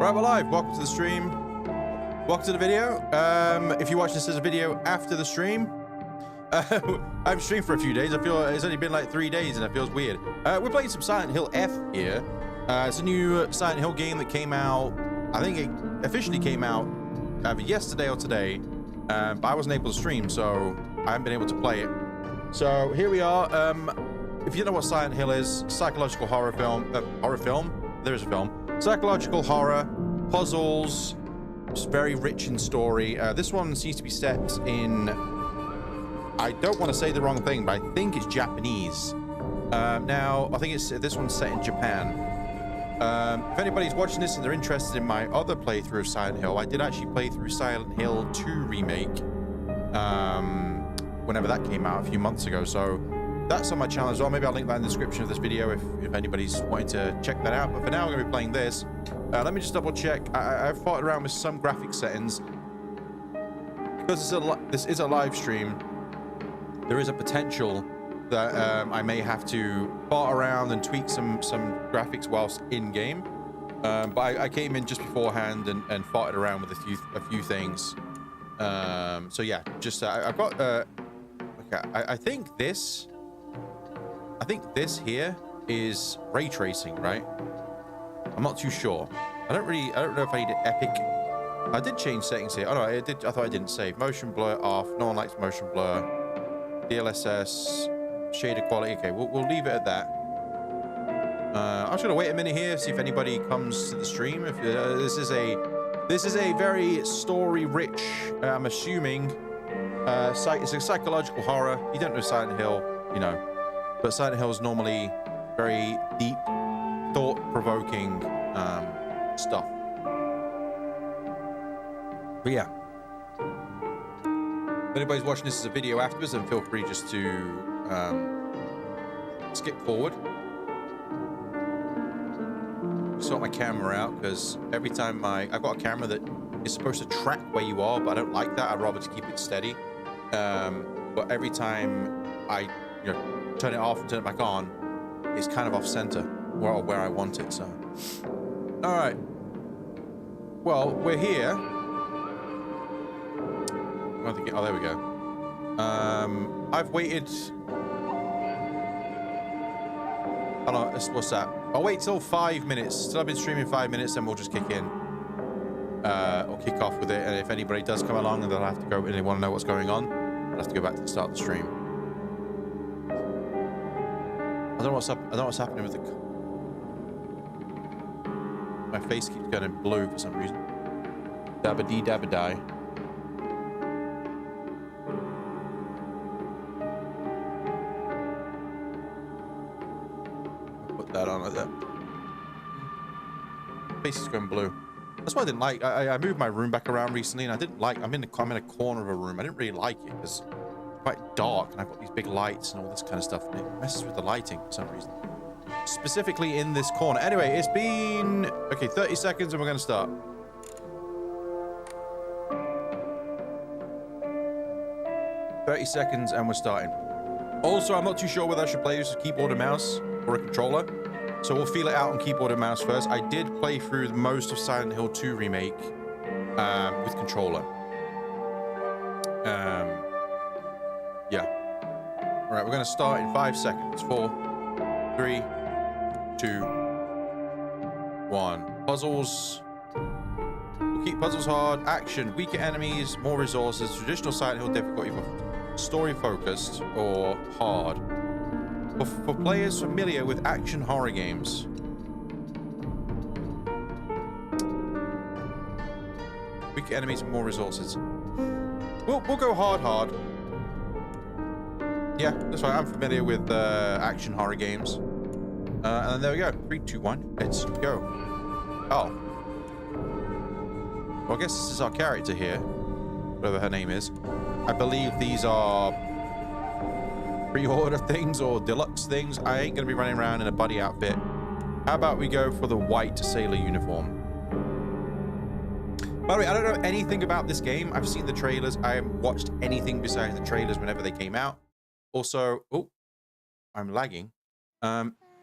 Right, we're live. Welcome to the stream. Welcome to the video. If you watch this as a video after the stream, I've streamed for a few days. I feel it's only been like 3 days and it feels weird. We're playing some Silent Hill F here. It's a new Silent Hill game that came out. I think it officially came out either yesterday or today, but I wasn't able to stream, so I haven't been able to play it. So here we are. If you don't know what Silent Hill is, psychological horror film. There is a film. Psychological horror, puzzles. It's very rich in story. This one seems to be set in, I don't want to say the wrong thing, but I think it's Japanese. Now, I think this one's set in Japan. If anybody's watching this and they're interested in my other playthrough of Silent Hill, I did actually play through Silent Hill 2 Remake whenever that came out a few months ago. So that's on my channel as well. Maybe I'll link that in the description of this video if anybody's wanting to check that out. But for now, I'm going to be playing this. Let me just double check. I've fought around with some graphic settings. Because this is a live stream, there is a potential that I may have to fart around and tweak some graphics whilst in game. But I came in just beforehand and farted around with a few things. So yeah, just I've got okay. I think this here is ray tracing, right? I'm not too sure. I don't know if I need epic. I did change settings here. Oh no, I did. I thought I didn't save. Motion blur off. No one likes motion blur. DLSS. Shader quality. Okay, we'll leave it at that. I'm just gonna wait a minute here, see if anybody comes to the stream. If this is a very story-rich, I'm assuming, it's a psychological horror. You don't know Silent Hill, you know, but Silent Hill is normally very deep, thought-provoking stuff. But yeah, if anybody's watching this as a video afterwards, then feel free just to skip forward. Sort my camera out because every time I've got a camera that is supposed to track where you are, but I don't like that. I'd rather just keep it steady. But every time I turn it off and turn it back on, it's kind of off center where I want it. So, all right. Well, we're here. Oh, there we go. I've waited. Oh no, what's that? I'll wait till 5 minutes. Still, I've been streaming 5 minutes, then we'll just kick in. Or kick off with it. And if anybody does come along and they'll have to go and they want to know what's going on, I'll have to go back to the start of the stream. I don't know what's up. I don't know what's happening with the. My face keeps going blue for some reason. Dabba dee dabba die. That on like that. Face is going blue. That's why I didn't like. I moved my room back around recently, and I didn't like. I'm in a corner of a room. I didn't really like it because it's quite dark, and I've got these big lights and all this kind of stuff, and it messes with the lighting for some reason. Specifically in this corner. Anyway, it's been 30 seconds, and we're going to start. $30 and we're starting. Also, I'm not too sure whether I should play this with keyboard and mouse or a controller, so we'll feel it out on keyboard and mouse first. I did play through most of Silent Hill 2 Remake with controller. Yeah. All right, we're going to start in 5 seconds. 4, 3, 2, 1. Puzzles. We'll keep puzzles hard. Action. Weaker enemies. More resources. Traditional Silent Hill difficulty. Story focused or hard. For players familiar with action horror games. Weaker enemies and more resources. We'll go hard. Yeah, that's right. I'm familiar with action horror games. And then there we go. 3, 2, 1. Let's go. Oh. Well, I guess this is our character here. Whatever her name is. I believe these are pre-order things or deluxe things. I ain't gonna be running around in a buddy outfit. How about we go for the white sailor uniform? By the way, I don't know anything about this game. I've seen the trailers. I haven't watched anything besides the trailers whenever they came out. Also, oh, I'm lagging.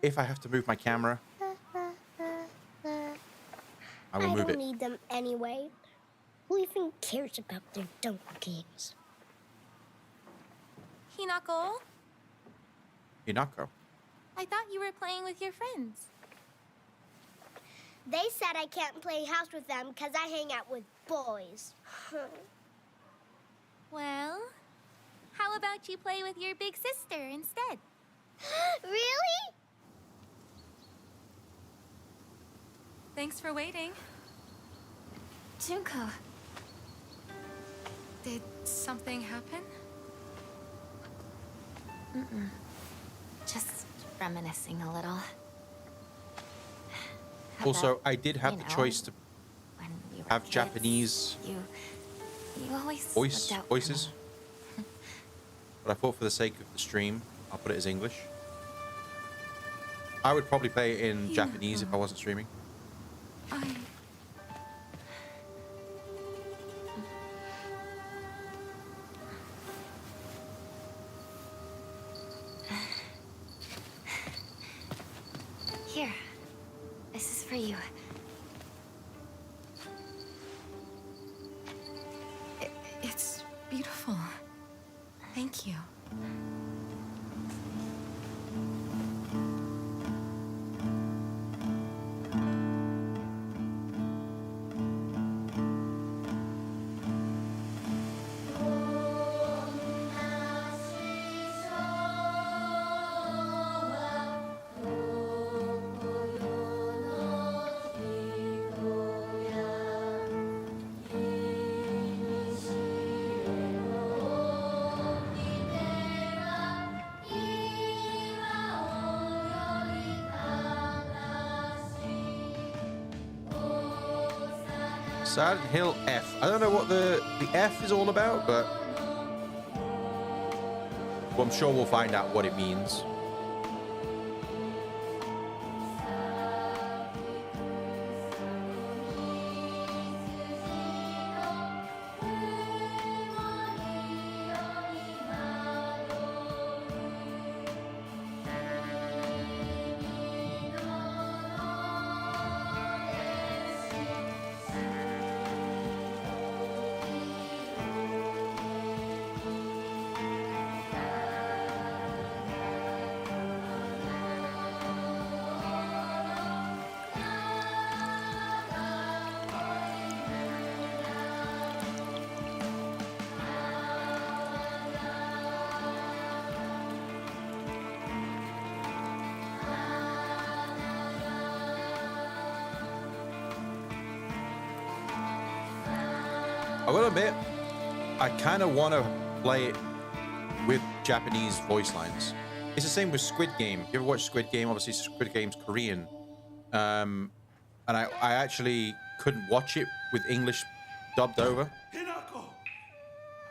If I have to move my camera, I will I move don't it. need them anyway. Who even cares about their dumb games? Hinako, Hinako. I thought you were playing with your friends. They said I can't play house with them because I hang out with boys. Well, how about you play with your big sister instead? Really? Thanks for waiting. Junko, did something happen? Just reminiscing a little. Also, I did have the choice to When we were have kids, Japanese You always looked out for voices, me. but I thought for the sake of the stream, I'll put it as English. I would probably play it in Japanese if I wasn't streaming. Here, this is for you. It's beautiful. Thank you. Silent Hill F. I don't know what the F is all about, but well, I'm sure we'll find out what it means. I will admit, I kind of want to play it with Japanese voice lines. It's the same with Squid Game. You ever watch Squid Game? Obviously, Squid Game's Korean. And I actually couldn't watch it with English dubbed over Hinako!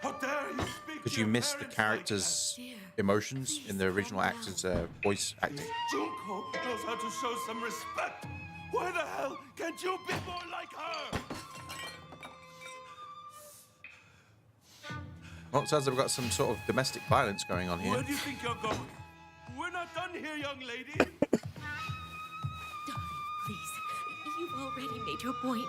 How dare you speak because to you your miss the parents characters' Dear, emotions in the original actor's voice acting. like that? Junko knows how to show some respect. Why the hell can't you be more like her? Well, it sounds like we've got some sort of domestic violence going on here. Where do you think you're going? We're not done here, young lady. Darling, please. You've already made your point.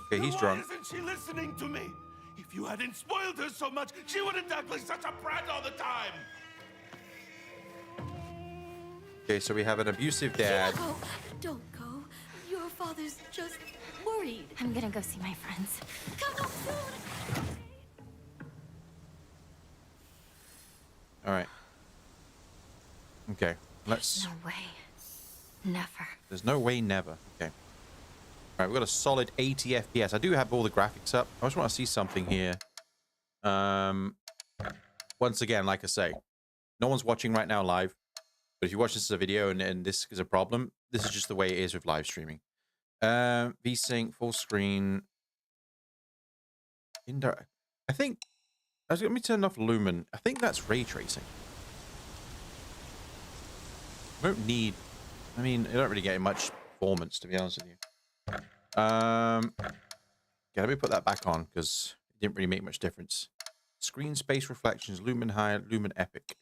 Okay, he's Why drunk. isn't she listening to me? If you hadn't spoiled her so much, she wouldn't act like such a brat all the time. Okay, so we have an abusive dad. Hinako, don't go. Your father's just worried. I'm gonna go see my friends. Come on soon. All right. Okay, let's... No way. Never. There's no way, never. Okay. All right, we've got a solid 80 FPS. I do have all the graphics up. I just want to see something here. Once again, like I say, no one's watching right now live. But if you watch this as a video and this is a problem, this is just the way it is with live streaming. VSync, full screen. Indirect. I think... Let me turn off Lumen. I think that's ray tracing. I don't need... I mean, you're not really getting much performance, to be honest with you. Okay, let me put that back on, because it didn't really make much difference. Screen space reflections, Lumen High, Lumen Epic.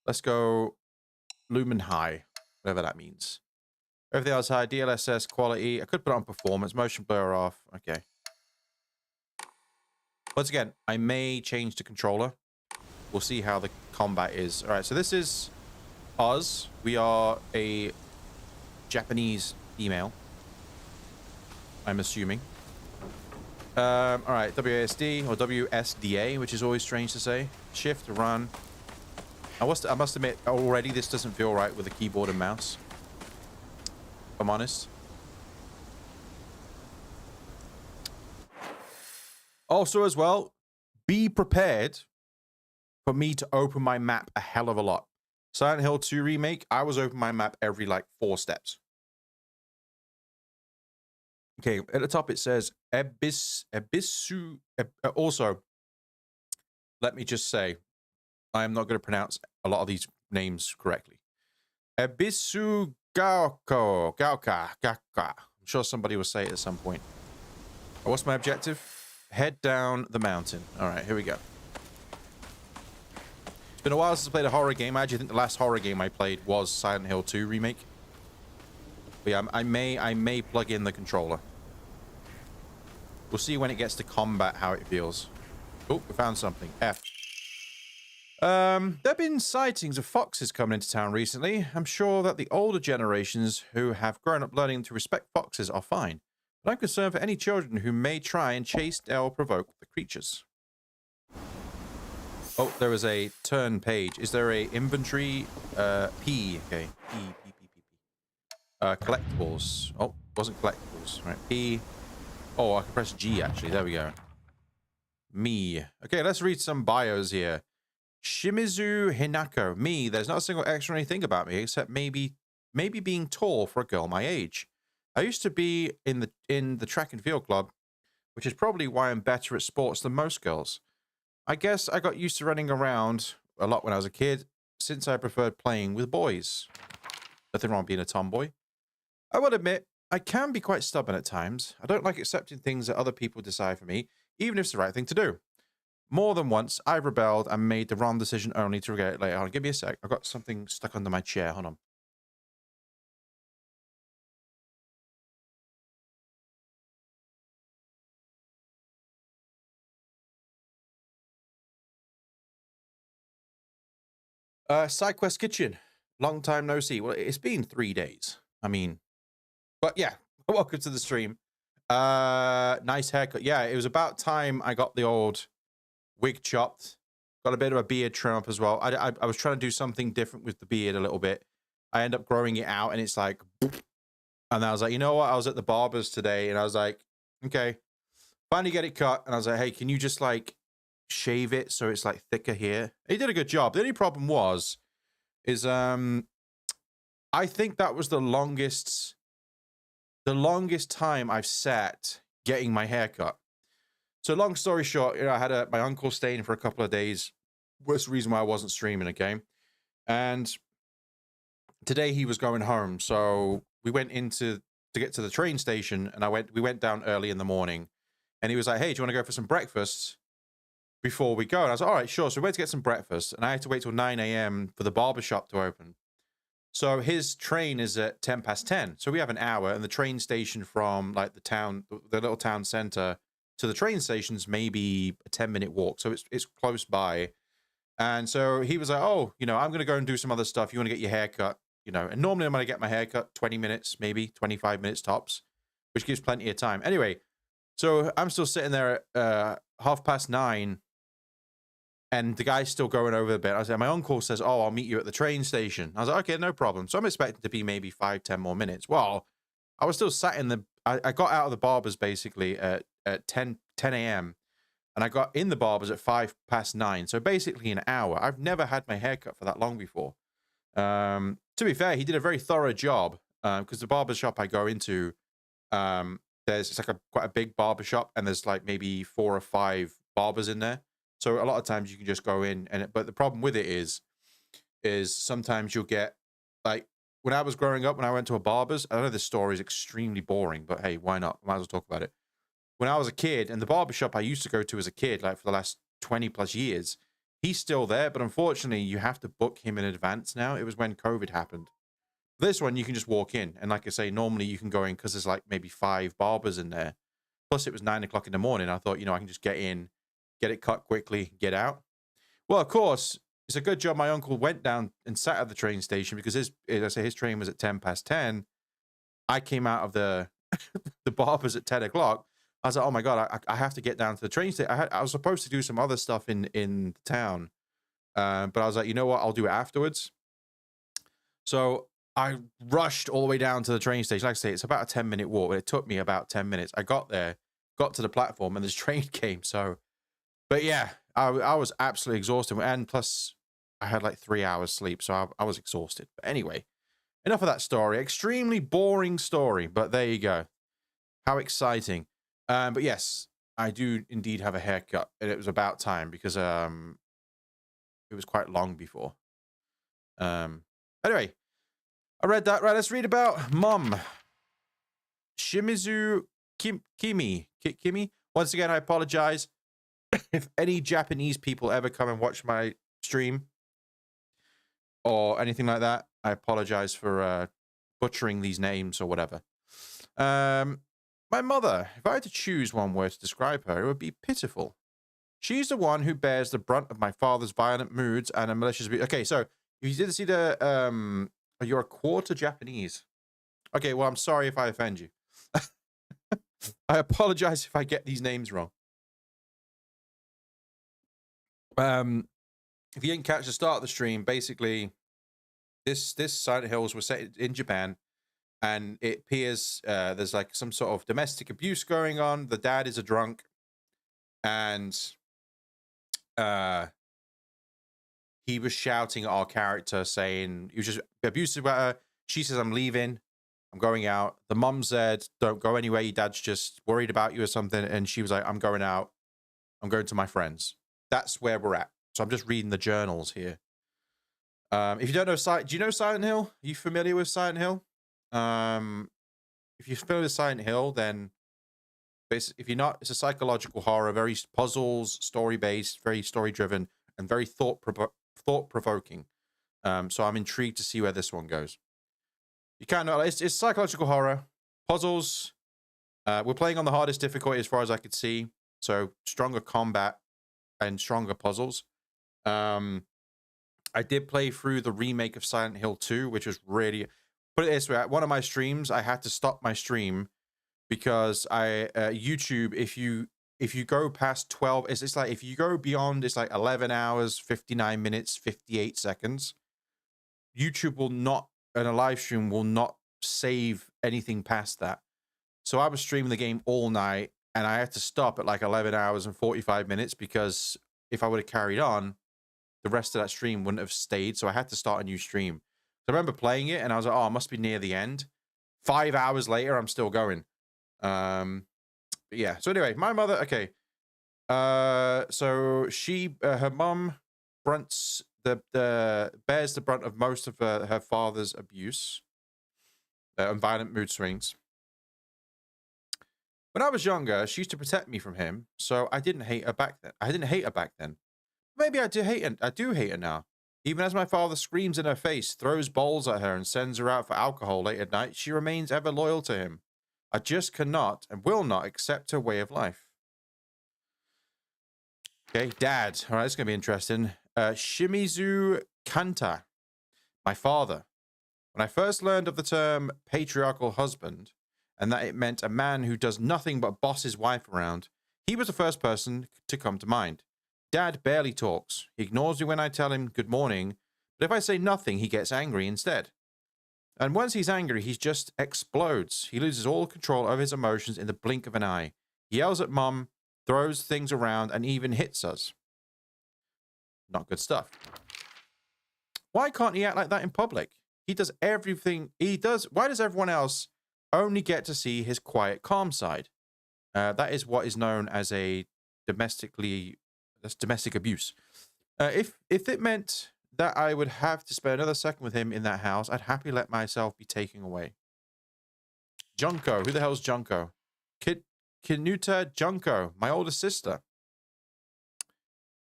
Let's go Lumen High, whatever that means. Everything else high. DLSS quality. I could put it on performance. Motion blur off. Okay. Once again, I may change the controller. We'll see how the combat is. All right, so this is us. We are a Japanese female, I'm assuming. All right, WASD or WSDA, which is always strange to say. Shift, run. I must admit, already this doesn't feel right with a keyboard and mouse, if I'm honest. Also, as well, be prepared for me to open my map a hell of a lot. Silent Hill 2 Remake, I was opening my map every, like, 4 steps. Okay, at the top it says Ebisu. Also, let me just say, I am not going to pronounce a lot of these names correctly. Ebisu Gauka. I'm sure somebody will say it at some point. What's my objective? Head down the mountain. All right, here we go. It's been a while since I played a horror game. I actually think the last horror game I played was Silent Hill 2 Remake. But yeah, I may plug in the controller. We'll see when it gets to combat how it feels. Oh, we found something. F. There have been sightings of foxes coming into town recently. I'm sure that the older generations who have grown up learning to respect foxes are fine. But I'm concerned for any children who may try and chase or provoke the creatures. Oh, there was a turn page. Is there a inventory? P. Okay. P. Collectibles. Oh, wasn't collectibles. Right. P. Oh, I can press G, actually. There we go. Me. Okay, let's read some bios here. Shimizu Hinako. Me. There's not a single extra anything about me, except maybe being tall for a girl my age. I used to be in the track and field club, which is probably why I'm better at sports than most girls. I guess I got used to running around a lot when I was a kid, since I preferred playing with boys. Nothing wrong being a tomboy. I will admit, I can be quite stubborn at times. I don't like accepting things that other people decide for me, even if it's the right thing to do. More than once, I've rebelled and made the wrong decision only to regret it later. Hold on, give me a sec. I've got something stuck under my chair. Hold on. SideQuest Kitchen. Long time no see. Well, it's been 3 days. I mean, but yeah, welcome to the stream. Nice haircut. Yeah, it was about time I got the old wig chopped. Got a bit of a beard trim up as well. I was trying to do something different with the beard a little bit. I end up growing it out and it's like, and I was like, you know what? I was at the barber's today and I was like, okay, finally get it cut. And I was like, hey, can you just like shave it so it's like thicker here? He did a good job. The only problem is I think that was the longest time I've sat getting my hair cut. So long story short, I had my uncle staying for a couple of days. Was the reason why I wasn't streaming, okay? And today he was going home, so we went to get to the train station, and we went down early in the morning, and he was like, hey, do you want to go for some breakfast before we go? And I was like, all right, sure. So we went to get some breakfast, and I had to wait till 9 a.m. for the barber shop to open. So his train is at 10:10. So we have an hour, and the train station from like the little town center to the train station's maybe a 10-minute walk. So it's close by. And so he was like, oh, I'm going to go and do some other stuff. You want to get your hair cut, and normally I'm going to get my hair cut 20 minutes, maybe 25 minutes tops, which gives plenty of time. Anyway, so I'm still sitting there at 9:30. And the guy's still going over a bit. I was like, my uncle says, oh, I'll meet you at the train station. I was like, okay, no problem. So I'm expecting to be maybe 5-10 more minutes. Well, I was still sat in I got out of the barber's basically at 10 a.m. And I got in the barber's at 9:05. So basically an hour. I've never had my hair cut for that long before. To be fair, he did a very thorough job because the barber shop I go into, it's like quite a big barber shop, and there's like maybe 4 or 5 barbers in there. So a lot of times you can just go in, but the problem with it is sometimes you'll get, like, when I was growing up, when I went to a barber's, I know this story is extremely boring, but hey, why not? Might as well talk about it. When I was a kid, and the barbershop I used to go to as a kid, like for the last 20 plus years, he's still there, but unfortunately you have to book him in advance now. It was when COVID happened. This one, you can just walk in. And like I say, normally you can go in because there's like maybe 5 barbers in there. Plus, it was 9 o'clock in the morning. I thought, you know, I can just get in, get it cut quickly, get out. Well, of course, it's a good job my uncle went down and sat at the train station because his train was at 10:10. I came out of the the barbers at 10 o'clock. I was like, oh my God, I have to get down to the train station. I was supposed to do some other stuff in the town. But I was like, you know what? I'll do it afterwards. So I rushed all the way down to the train station. Like I say, it's about a 10-minute walk, but it took me about 10 minutes. I got there, got to the platform, and this train came. So, but yeah, I was absolutely exhausted. And plus, I had like 3 hours sleep, so I was exhausted. But anyway, enough of that story. Extremely boring story, but there you go. How exciting. But yes, I do indeed have a haircut, and it was about time because it was quite long before. Anyway, I read that. Right, let's read about Mom. Shimizu Kimi. Once again, I apologize if any Japanese people ever come and watch my stream or anything like that. I apologize for butchering these names or whatever. My mother, if I had to choose one word to describe her, it would be pitiful. She's the one who bears the brunt of my father's violent moods and a malicious abuse. Okay, so if you didn't see the you're a quarter Japanese. Okay, well, I'm sorry if I offend you. I apologize if I get these names wrong. If you didn't catch the start of the stream, basically, this Silent Hills was set in Japan, and it appears there's like some sort of domestic abuse going on. The dad is a drunk, and he was shouting at our character, saying he was just abusive about her. She says, "I'm leaving. I'm going out." The mum said, "Don't go anywhere. Your dad's just worried about you or something." And she was like, "I'm going out. I'm going to my friends." That's where we're at. So I'm just reading the journals here. If you don't know, do you know Silent Hill? Are you familiar with Silent Hill? If you're familiar with Silent Hill, then if you're not, it's a psychological horror, very puzzles, story-based, very story-driven, and very thought-provoking. So I'm intrigued to see where this one goes. You can't know, it's psychological horror, puzzles. We're playing on the hardest difficulty as far as I could see. So stronger combat and stronger puzzles. I did play through the remake of Silent Hill 2, which was really, put it this way, at one of my streams, I had to stop my stream because YouTube, if you go past 12, it's like, if you go beyond, it's like 11 hours, 59 minutes, 58 seconds, YouTube will not, and a live stream will not save anything past that. So I was streaming the game all night, and I had to stop at like 11 hours and 45 minutes because if I would have carried on, the rest of that stream wouldn't have stayed. So I had to start a new stream. So I remember playing it, and I was like, oh, I must be near the end. 5 hours later, I'm still going. Yeah. So anyway, my mother, okay. So she, her mom bears the brunt of most of her father's abuse and violent mood swings. When I was younger, she used to protect me from him, so I didn't hate her back then. Maybe I do hate her now. Even as my father screams in her face, throws bowls at her, and sends her out for alcohol late at night, she remains ever loyal to him. I just cannot and will not accept her way of life. Okay, Dad. All right, it's going to be interesting. Shimizu Kanta, my father. When I first learned of the term patriarchal husband, and that it meant a man who does nothing but boss his wife around, he was the first person to come to mind. Dad barely talks. He ignores me when I tell him good morning, but if I say nothing, he gets angry instead. And once he's angry, he just explodes. He loses all control over his emotions in the blink of an eye. He yells at Mum, throws things around, and even hits us. Not good stuff. Why can't he act like that in public? He does everything he does. Why does everyone else only get to see his quiet, calm side? That is what is known as a domestic abuse. If it meant that I would have to spend another second with him in that house, I'd happily let myself be taken away. Junko. Who the hell's Junko? Kinuta Junko, my older sister.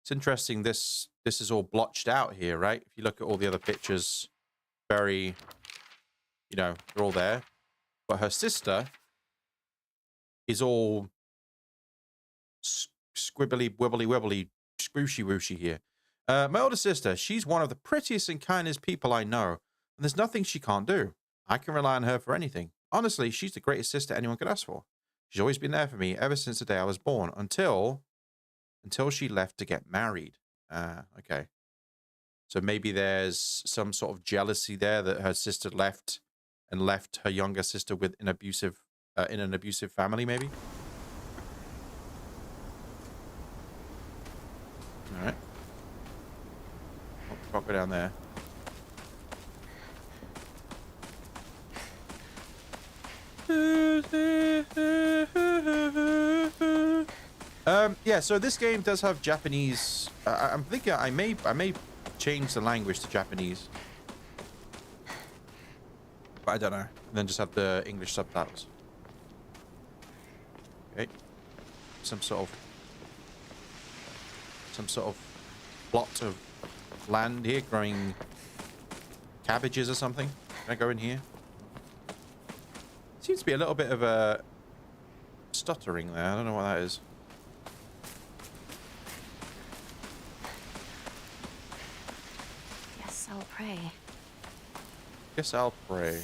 It's interesting, this is all blotched out here, right? If you look at all the other pictures, very You know, they're all there. But her sister is all squibbly, wibbly, wibbly, swooshy, wooshy here. My older sister, she's one of the prettiest and kindest people I know, and there's nothing she can't do. I can rely on her for anything. Honestly, she's the greatest sister anyone could ask for. She's always been there for me ever since the day I was born, until she left to get married. Okay. So maybe there's some sort of jealousy there that her sister left her younger sister with an abusive in an abusive family, maybe. All right. Oh, can't go down there. Yeah, so this game does have Japanese. I'm thinking I may change the language to Japanese, but I don't know. And then just have the English subtitles. Okay, some sort of plot of land here, growing cabbages or something. Can I go in here? Seems to be a little bit of a stuttering there. I don't know what that is. Guess I'll pray. Guess I'll pray.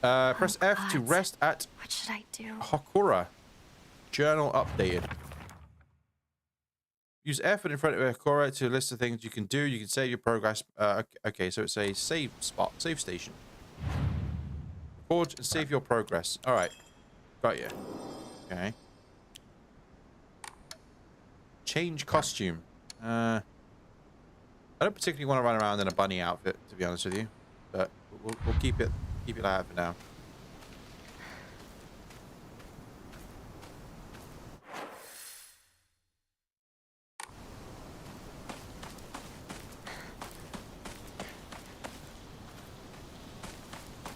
Press F to rest at What should I do? Hokura. Journal updated. Use F in front of Hokura to list the things you can do. You can save your progress. Okay, so it's a save spot, save station. Record and save your progress. All right, got you. Okay. Change costume. I don't particularly want to run around in a bunny outfit, to be honest with you, but we'll keep it like that for now.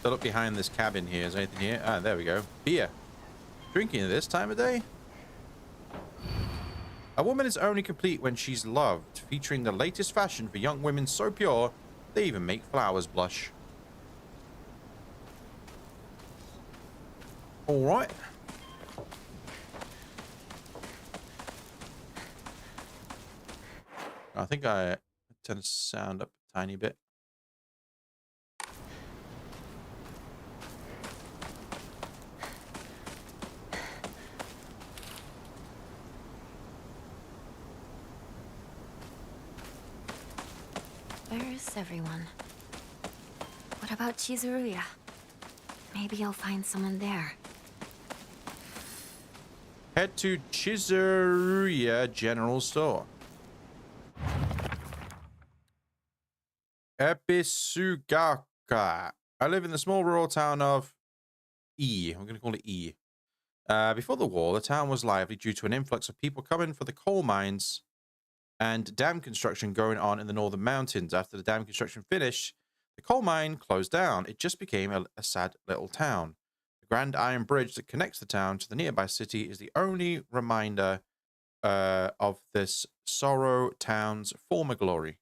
So look behind this cabin here. Is there anything here? Ah, there we go. Beer. Drinking at this time of day? A woman is only complete when she's loved, featuring the latest fashion for young women so pure, they even make flowers blush. All right. I think I turn the sound up a tiny bit. Where is everyone? What about Chizuruya? Maybe I'll find someone there. Head to Chizuruya General Store. Episugaka. I live in the small rural town of E. I'm going to call it E. Before the war, the town was lively due to an influx of people coming for the coal mines and dam construction going on in the northern mountains. After the dam construction finished, the coal mine closed down. It just became a sad little town. The Grand Iron Bridge that connects the town to the nearby city is the only reminder of this sorrow town's former glory.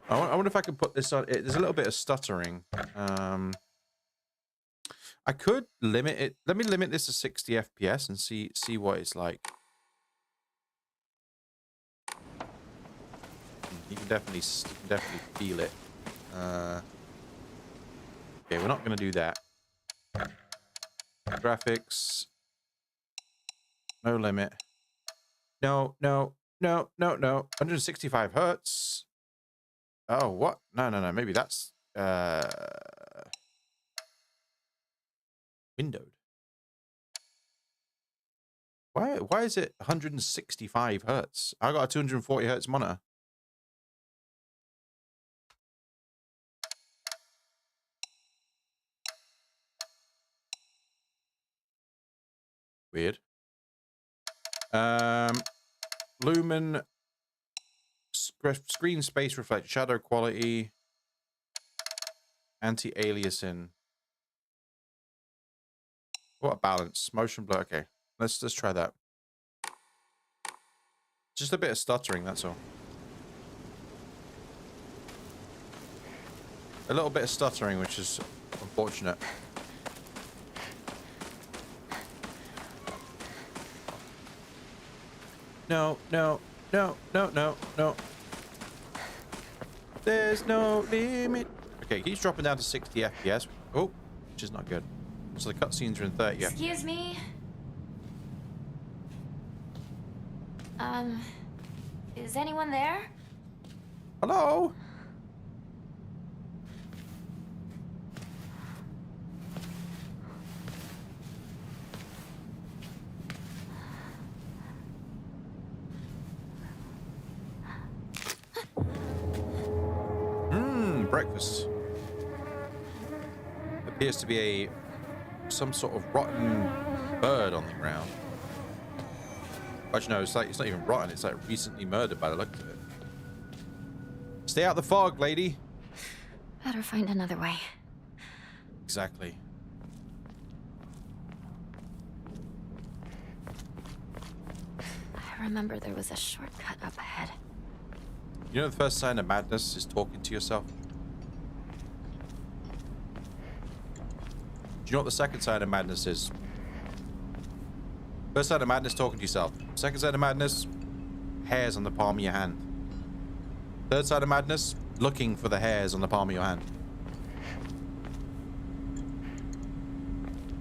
I wonder if I can put this on. There's a little bit of stuttering. I could limit it. Let me limit this to 60 FPS and see what it's like. You can definitely feel it. Okay, we're not going to do that. Graphics. No limit. No. 165 hertz. Oh, what? No. Maybe that's windowed. Why is it 165 hertz? I got a 240 hertz monitor. Weird. Lumen screen space reflect shadow quality anti-aliasing. What a balance. Motion blur. Okay. Let's try that. Just a bit of stuttering, that's all. A little bit of stuttering, which is unfortunate. No, no, no, no, no, no. There's no limit. Okay, he's dropping down to 60 FPS. Oh, which is not good. So the cutscenes are in 30 FPS. Excuse me. Is anyone there? Hello? Breakfast. Appears to be some sort of rotten bird on the ground. Actually, no, it's not even rotten. It's like recently murdered by the look of it. Stay out the fog, lady. Better find another way. Exactly. I remember there was a shortcut up ahead. You know the first sign of madness is talking to yourself? Do you know what the second sign of madness is? First sign of madness, talking to yourself. Second sign of madness, hairs on the palm of your hand. Third sign of madness, looking for the hairs on the palm of your hand.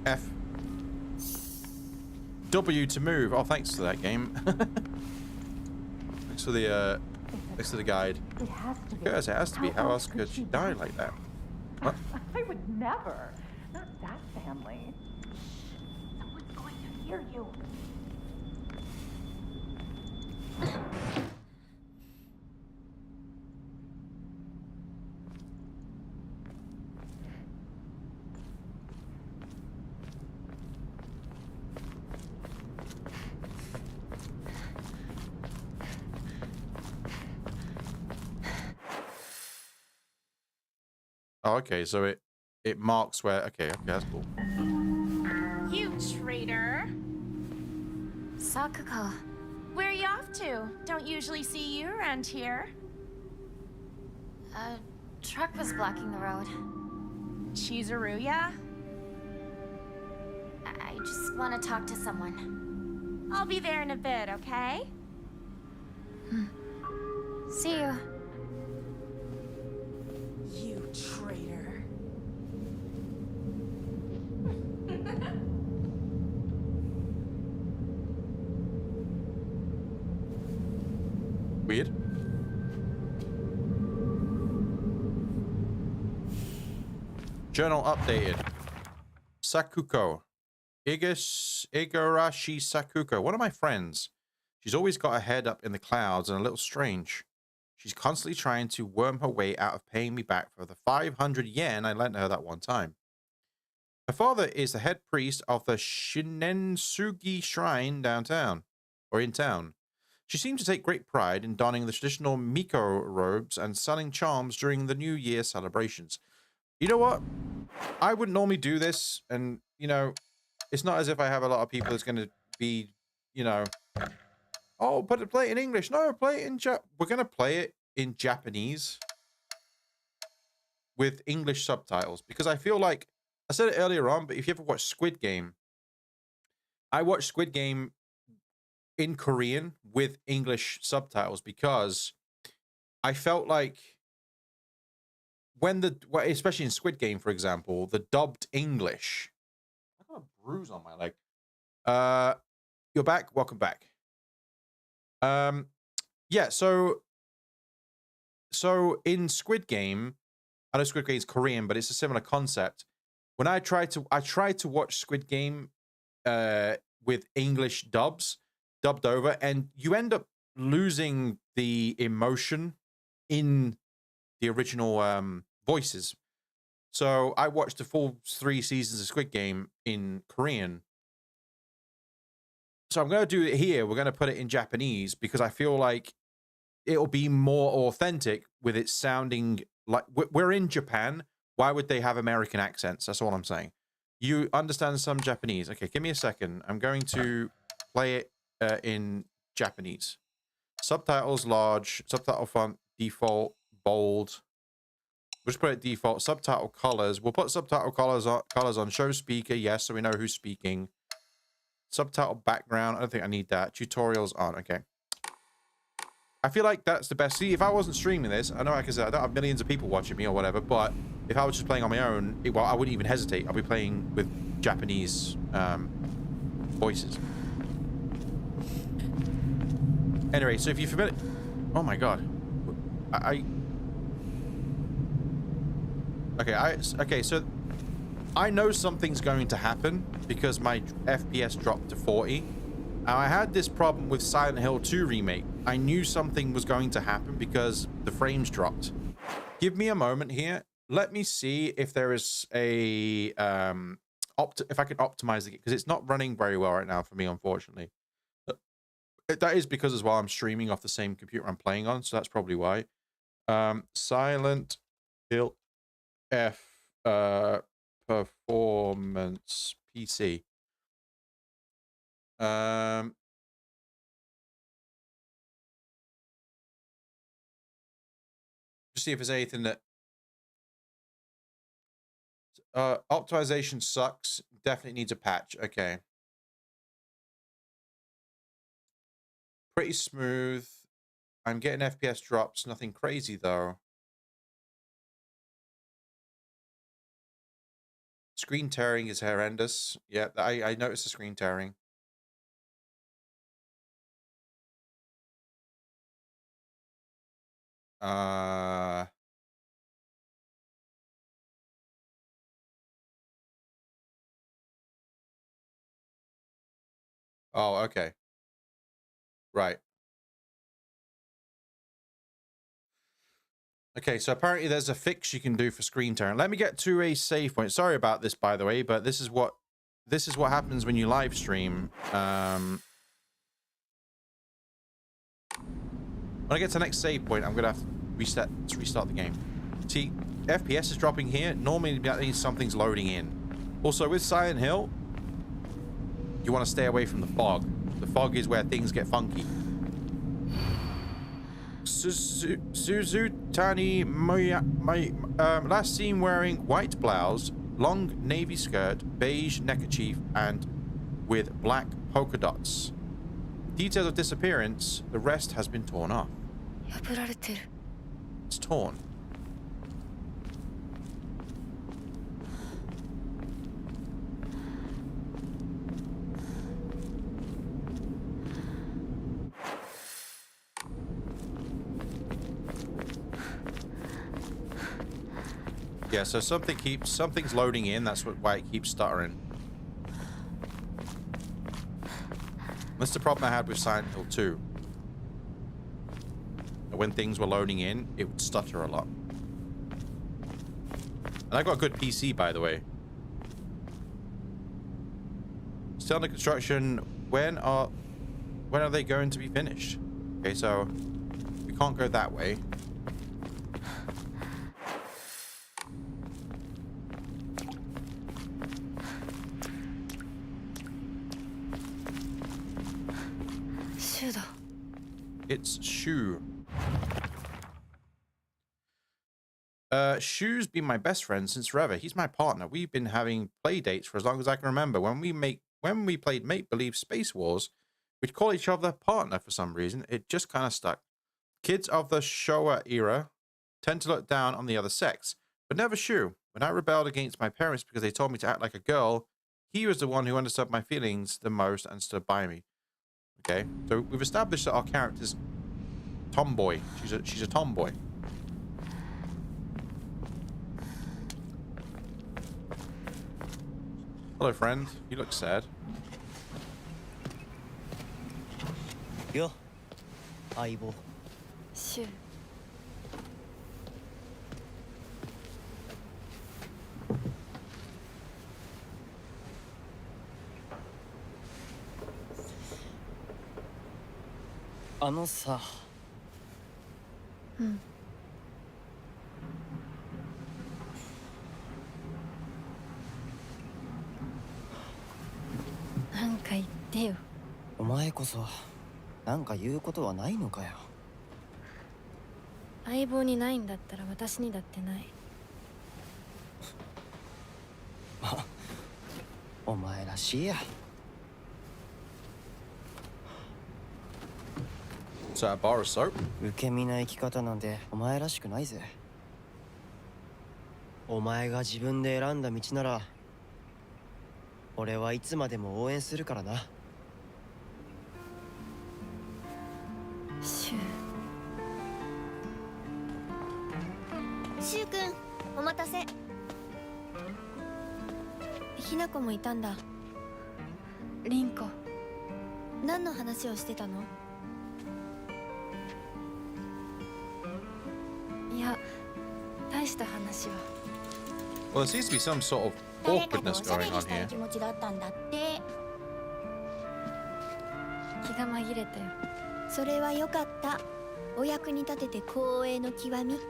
F. W to move. Oh, thanks for that game. Thanks for the guide. It has to be. Yes, it has to be. How else could she die like that? What? I would never. Not that family. Someone's going to hear you. Oh, okay. So it marks where. Okay, that's cool. You traitor. Sakuko. Where are you off to? Don't usually see you around here. A truck was blocking the road. Chizuruya? I just want to talk to someone. I'll be there in a bit, okay? See you. You traitor. Weird. Journal updated. Sakuko. Igarashi Sakuko. One of my friends. She's always got her head up in the clouds and a little strange. She's constantly trying to worm her way out of paying me back for the 500 yen I lent her that one time. Her father is the head priest of the Shinensugi Shrine downtown, or in town. She seemed to take great pride in donning the traditional Miko robes and selling charms during the New Year celebrations. You know what? I wouldn't normally do this, and, you know, it's not as if I have a lot of people that's going to be, you know, oh, but play it in English. No, play it in we're going to play it in Japanese with English subtitles, because I feel like, I said it earlier on, but if you ever watch Squid Game, I watched Squid Game in Korean with English subtitles because I felt like when especially in Squid Game, for example, the dubbed English. I got a bruise on my leg. You're back. Welcome back. Yeah. So in Squid Game, I know Squid Game is Korean, but it's a similar concept. When I tried to watch Squid Game with English dubbed over, and you end up losing the emotion in the original voices. So I watched the full 3 seasons of Squid Game in Korean. So I'm going to do it here. We're going to put it in Japanese because I feel like it'll be more authentic with it sounding like we're in Japan. Why would they have American accents? That's all I'm saying. You understand some Japanese. Okay, give me a second. I'm going to play it in Japanese. Subtitles large. Subtitle font default bold. We'll just put it default. Subtitle colors. We'll put subtitle colors on. Show speaker, yes, so we know who's speaking. Subtitle background. I don't think I need that. Tutorials on. Okay. I feel like that's the best. See, if I wasn't streaming this, I know, like I said, I don't have millions of people watching me or whatever, but if I was just playing on my own, well, I wouldn't even hesitate. I'll be playing with Japanese voices. Anyway, so if you're familiar... Oh my god. Okay, so I know something's going to happen because my FPS dropped to 40. Now, I had this problem with Silent Hill 2 Remake. I knew something was going to happen because the frames dropped. Give me a moment here. Let me see if there is a... if I can optimize it, because it's not running very well right now for me, unfortunately. That is because as well I'm streaming off the same computer I'm playing on, so that's probably why. Silent Hill F performance PC. Just see if there's anything that optimization sucks. Definitely needs a patch. Okay. Pretty smooth. I'm getting FPS drops. Nothing crazy though. Screen tearing is horrendous. Yeah, I noticed the screen tearing. Oh, okay. Right. Okay, so apparently there's a fix you can do for screen tearing. Let me get to a save point. Sorry about this, by the way, but this is what happens when you live stream. When I get to the next save point, I'm gonna have to restart the game. See, FPS is dropping here. Normally that means something's loading in. Also, with Silent Hill, you want to stay away from the fog. The fog is where things get funky. Suzutani last seen wearing white blouse, long navy skirt, beige neckerchief, and with black polka dots. Details of disappearance, the rest has been torn off. It's torn. Yeah, so something's loading in. That's why it keeps stuttering. That's the problem I had with Silent Hill 2. When things were loading in, it would stutter a lot. And I got a good PC, by the way. Still under construction. When are they going to be finished? Okay, so we can't go that way. It's Shu. Shu's been my best friend since forever. He's my partner. We've been having play dates for as long as I can remember. When we played Make Believe Space Wars, we'd call each other partner for some reason. It just kind of stuck. Kids of the Showa era tend to look down on the other sex, but never Shu. When I rebelled against my parents because they told me to act like a girl, he was the one who understood my feelings the most and stood by me. Okay, so we've established that our character's tomboy. She's a tomboy. Hello, friend. You look sad. Yo, Aibo. Shu. Sa. うん。なんか言ってよ。お前こそなんか言うことはないのかよ。相棒にないんだったら私にだってない。お前らしいや。Is that a bar of soap? 受け身な生き方なんてお前らしくないぜ。お前が自分で選んだ道なら俺はいつまでも応援するからな。シュシュウ君、お待たせ。ひなこもいたんだ。ウ、リンコ。何の話をしてたの？いや、大した話は。Well, there seems to be some sort of 誰かとお awkwardness しゃべ going り on したい here. 気持ちだったんだって。気が紛れたよ。それはよかった。お役に立てて光栄の極み。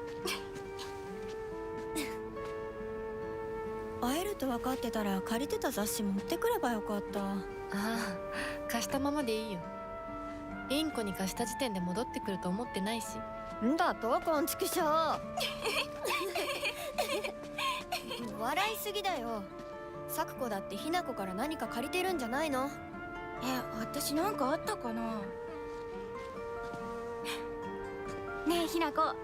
会えると分かってたら借りてた雑誌持ってくればよかった。ああ、貸したままでいいよ。リンコに貸した時点で戻ってくると思ってないし。んだとこんちくしょう。笑いすぎだよ。サクコだってひなこから何か借りてるんじゃないの？私なんかあったかな。ねえひなこ、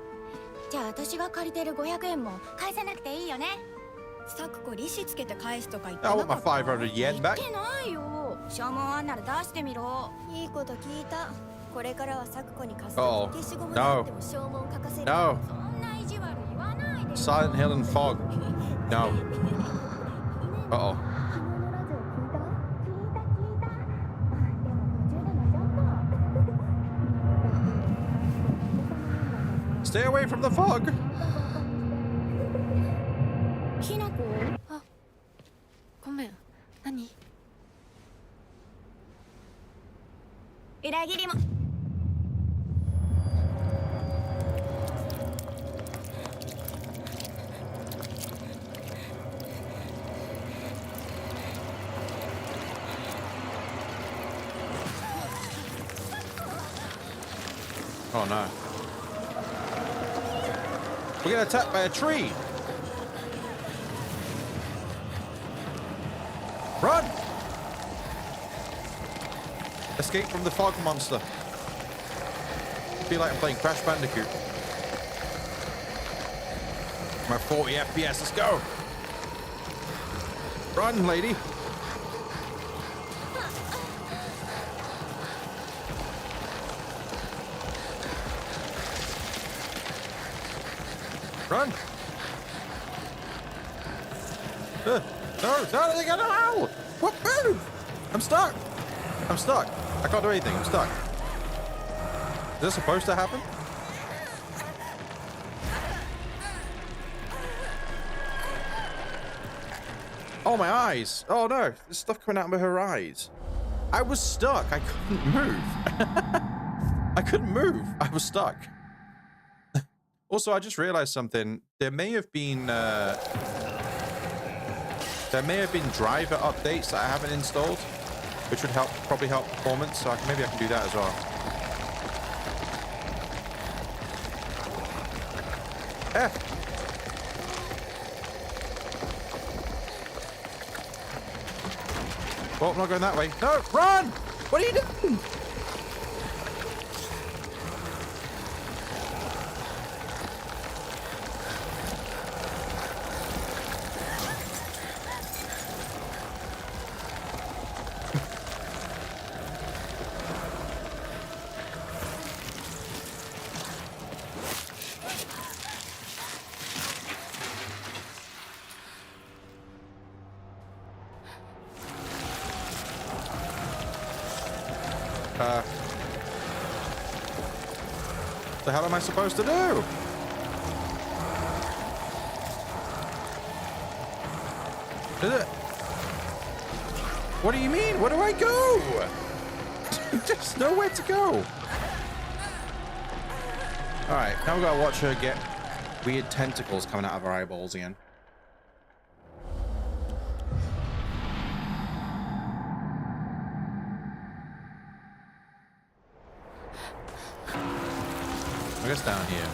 じゃあ私が借りてる500円も返さなくていいよね。サクコ利子つけて返すとか言って I な want か my った？ 500 yen 言っ back. てないよ。消耗あんなら出してみろ。いいこと聞いた。これからはサクコに貸す。 Uh-oh. 消しゴムであっても消耗書かせる。 No. そんな意地悪言わないで。 Silent Hill and Fog. No. Uh-oh. 昨日のラジオ聞いた？聞いた聞いた。でも途中で寝ちゃった。 Stay away from the fog. ひなこ、ごめん。何？裏切りも。Oh no. We're getting attacked by a tree. Run! Escape from the fog monster. I feel like I'm playing Crash Bandicoot. I'm at 40 FPS, let's go! Run, lady! Run! No, no! What? Move! I'm stuck! I'm stuck. I can't do anything. I'm stuck. Is this supposed to happen? Oh, my eyes. Oh, no. There's stuff coming out of her eyes. I was stuck. I couldn't move. I couldn't move. I was stuck. Also, I just realized something. There may have been driver updates that I haven't installed, which would probably help performance. So maybe I can do that as well. F. Oh, I'm not going that way. No, run! What are you doing? What the hell am I supposed to do? Is it? What do you mean? Where do I go? There's nowhere to go. Alright, now we gotta watch her get weird tentacles coming out of her eyeballs again. Oh, 「 Oh, 「 Oh, oh, 「 Oh, 」 「」 「」 「」 「」 「」 「」 「」 「」 「」 「」 「」 「」 「」 「」 「」 「」 「」 「」 「」 「」 「」 「」 「」 「」 「」 「」 「」 「」 「」I guess down here.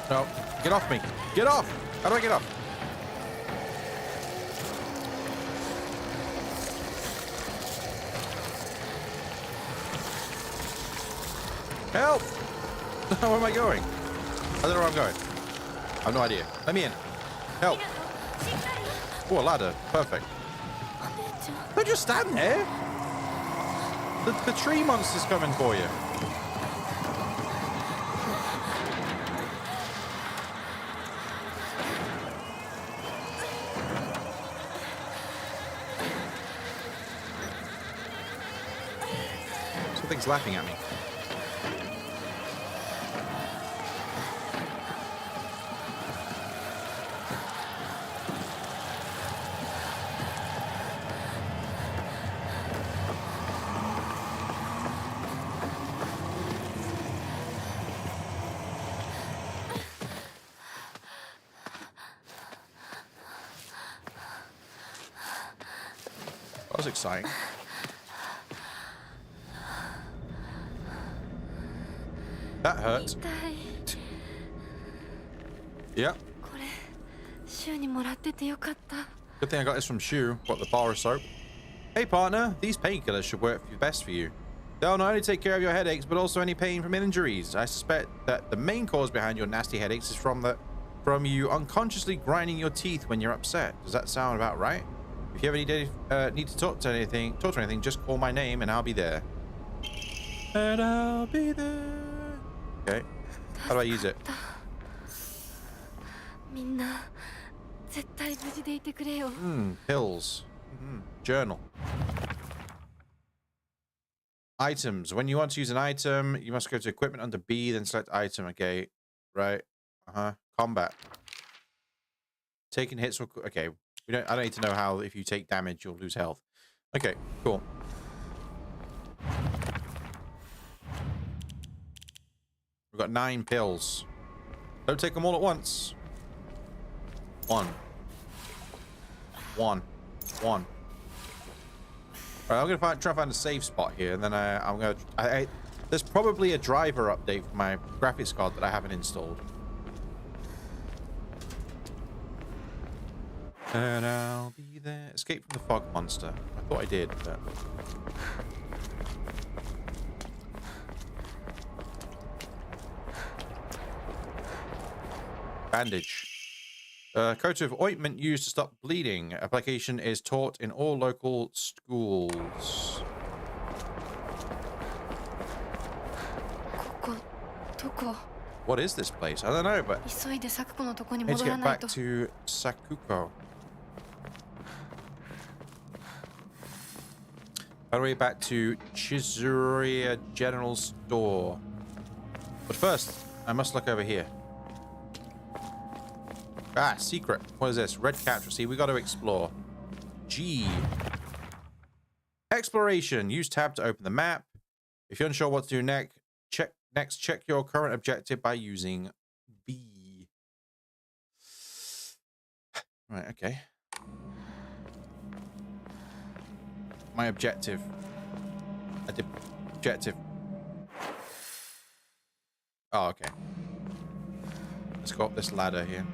No, get off me. Get off. How do I get off? Help! Where am I going? I don't know where I'm going. I have no idea. Let me in. Help. Oh, a ladder. Perfect. Don't just stand there. The tree monster's coming for you. Something's laughing at me. That was exciting. That hurt. Yep. Good thing I got this from Shu. What, the bar of soap? Hey partner, these painkillers should work best for you. They'll not only take care of your headaches, but also any pain from injuries. I suspect that the main cause behind your nasty headaches is from you unconsciously grinding your teeth when you're upset. Does that sound about right? If you ever need to talk to anything, just call my name and I'll be there. And I'll be there. Okay. How do I use it? Pills. Journal. Items. When you want to use an item, you must go to equipment under B, then select item. Okay. Right. Combat. Taking hits will... Okay. I don't need to know how if you take damage, you'll lose health. Okay. Cool. We've got 9 pills. Don't take them all at once. 1. Right, I'm gonna try and find a safe spot here, and then I'm gonna. There's probably a driver update for my graphics card that I haven't installed. And I'll be there. Escape from the fog monster. I thought I did, but. Bandage. Coat of ointment used to stop bleeding. Application is taught in all local schools. What is this place? I don't know, but I need to get back to Sakuko. By the way, back to Chizuria General Store. But first, I must look over here. Ah, secret. What is this? Red capture. See, we got to explore. G. Exploration. Use tab to open the map. If you're unsure what to do next, check your current objective by using B. Right, okay. My objective. Objective. Oh, okay. Let's go up this ladder here.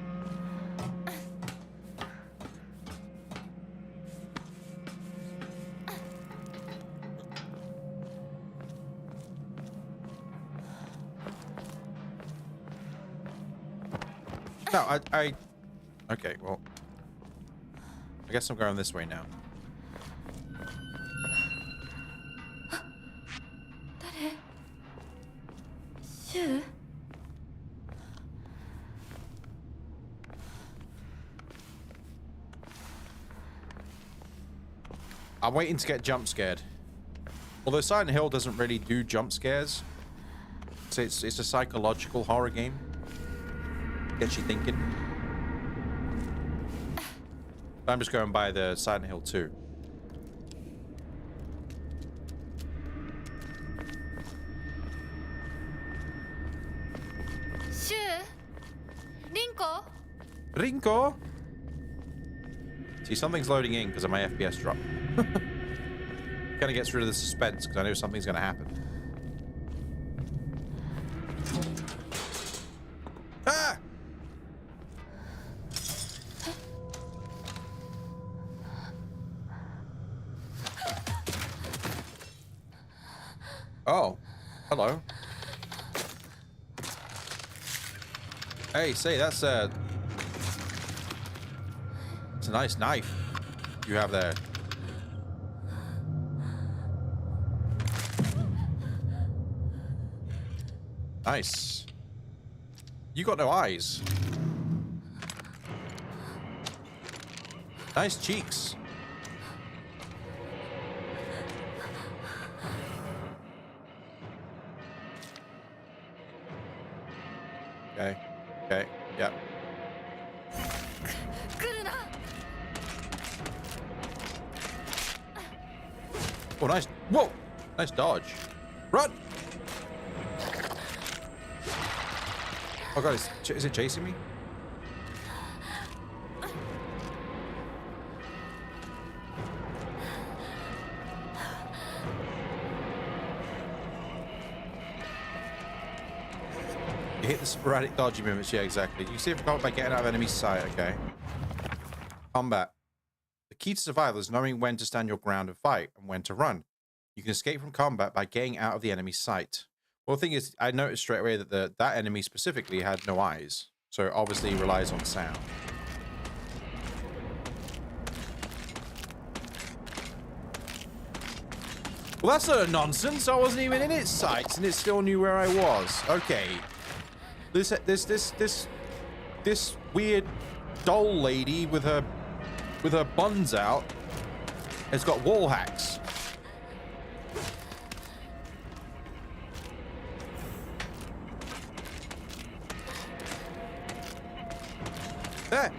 No, okay, well, I guess I'm going this way now. I'm waiting to get jump scared. Although Silent Hill doesn't really do jump scares. So it's a psychological horror game. Gets you thinking. I'm just going by the Silent Hill 2. Rinko? See, something's loading in because of my FPS drop. Kind of gets rid of the suspense because I know something's going to happen. Ah! Oh, hello. Hey, say, that's a nice knife you have there. Nice. You got no eyes. Nice cheeks. Okay. Okay. Yep. Oh, nice. Whoa. Nice dodge. Run. Oh god, is it chasing me? You hit the sporadic dodging movements, yeah, exactly. You see if combat by getting out of enemy sight, okay. Combat. The key to survival is knowing when to stand your ground and fight, and when to run. You can escape from combat by getting out of the enemy's sight. Well, the thing is, I noticed straight away that that enemy specifically had no eyes. So obviously he relies on sound. Well, that's a nonsense. I wasn't even in its sights and it still knew where I was. Okay. This weird doll lady with her buns out has got wall hacks. There.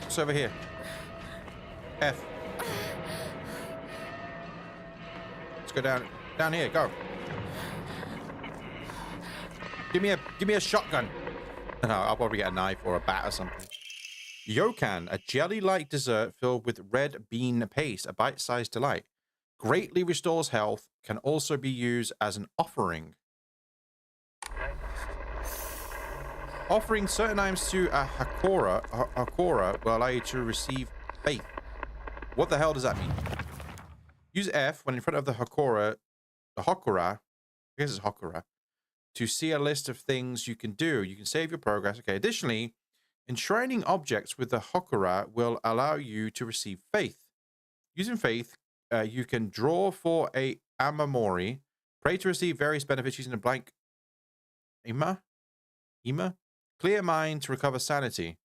What's over here? F. Let's go down here. Go. Give me a shotgun. No, I'll probably get a knife or a bat or something. Yokan, a jelly-like dessert filled with red bean paste, a bite-sized delight. Greatly restores health. Can also be used as an offering. Offering certain items to a Hakora will allow you to receive faith. What the hell does that mean? Use F when in front of the Hakora, I guess it's Hakora, to see a list of things you can do. You can save your progress. Okay. Additionally, enshrining objects with the Hakora will allow you to receive faith. Using faith, you can draw for a Amamori, pray to receive various benefits using a blank Ima? Clear mind to recover sanity.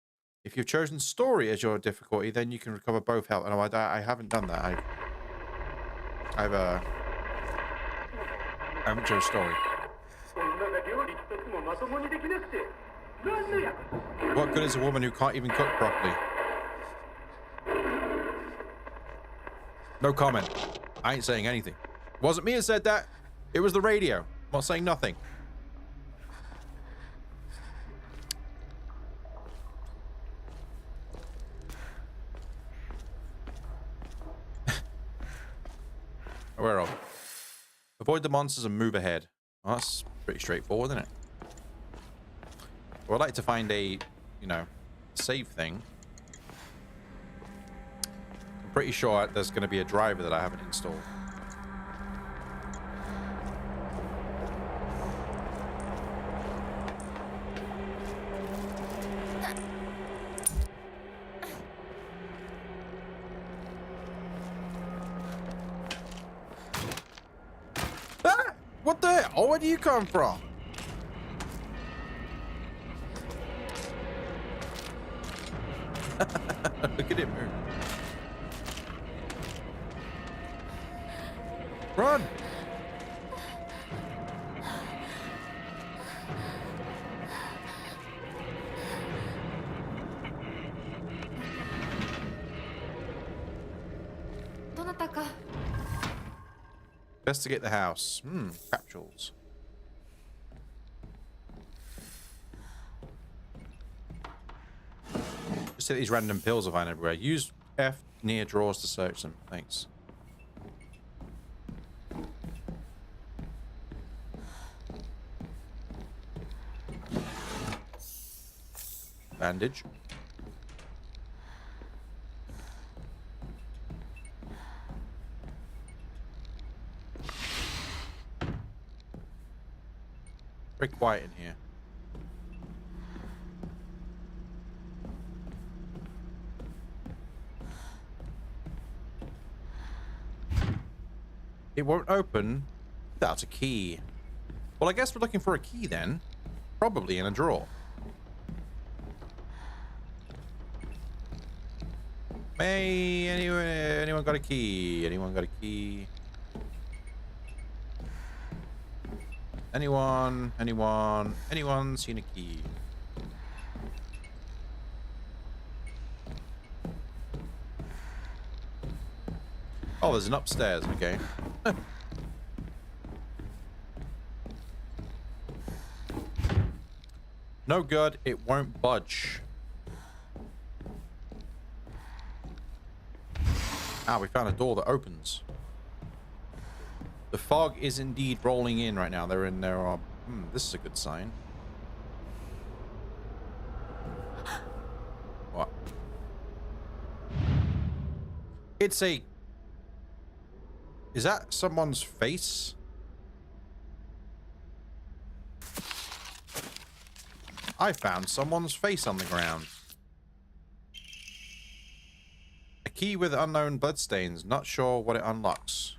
If you've chosen story as your difficulty, then you can recover both health. No, I haven't done that. I haven't chosen story. What good is a woman who can't even cook properly? No comment. I ain't saying anything. It wasn't me who said that. It was the radio. I'm not saying nothing. Where are we? Avoid the monsters and move ahead. Well, that's pretty straightforward, isn't it? Well, I'd like to find a, save thing. I'm pretty sure there's going to be a driver that I haven't installed. Ah! What the hell? Where do you come from? Look at it move. Run! Investigate the house. Capsules. Just see these random pills I find everywhere. Use F near drawers to search them. Thanks. Bandage. Very quiet in here. It won't open without a key. Well, I guess we're looking for a key then. Probably in a drawer. Hey, anyone got a key? Anyone got a key? Anyone seen a key? Oh, there's an upstairs, okay. No good, it won't budge. Ah, we found a door that opens. The fog is indeed rolling in right now. There are... this is a good sign. What? It's a... Is that someone's face? I found someone's face on the ground. A key with unknown bloodstains. Not sure what it unlocks.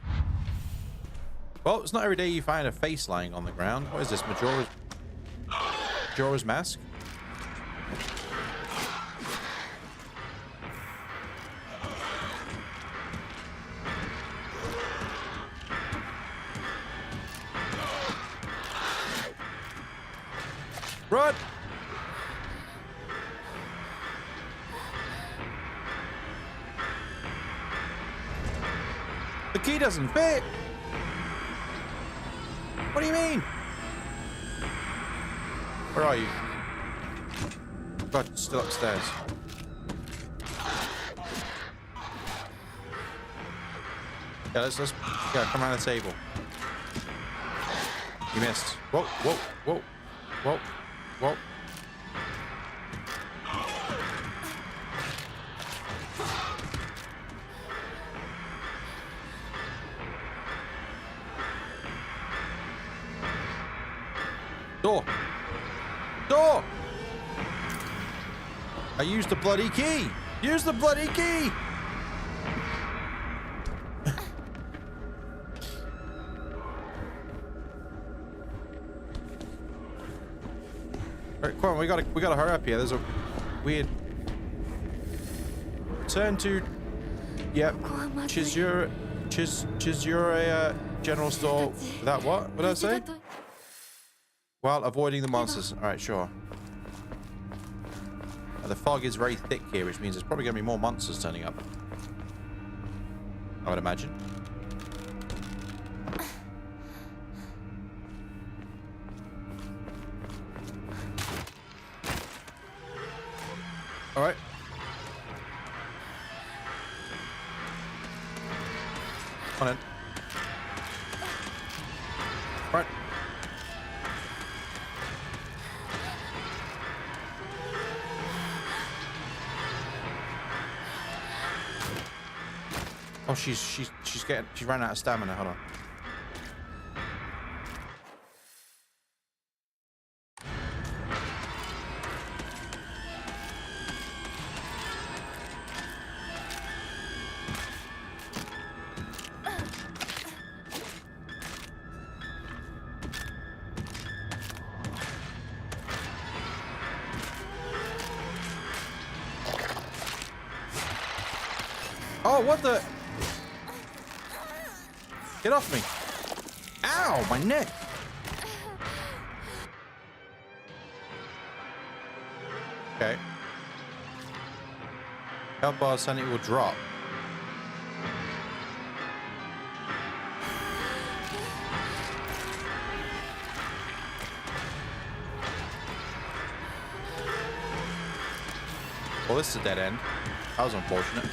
Well, it's not every day you find a face lying on the ground. What is this? Majora's Mask? Run! The key doesn't fit! What do you mean? Where are you? God, it's still upstairs. Yeah, let's come around the table. You missed. Whoa, whoa, whoa, whoa, whoa. Door! Door! I used the bloody key! Use the bloody key! Alright, come on, we gotta hurry up here. There's a weird... Turn to... Yep. Chizura general store. Without what? What did I say? While avoiding the monsters. Alright, sure. The fog is very thick here, which means there's probably going to be more monsters turning up. I would imagine. Alright. Come on in. Right. Oh, she's ran out of stamina. Hold on. Oh, what the? Get off me. Ow, my neck. Okay. Health bar sanity will drop. Well, this is a dead end. That was unfortunate.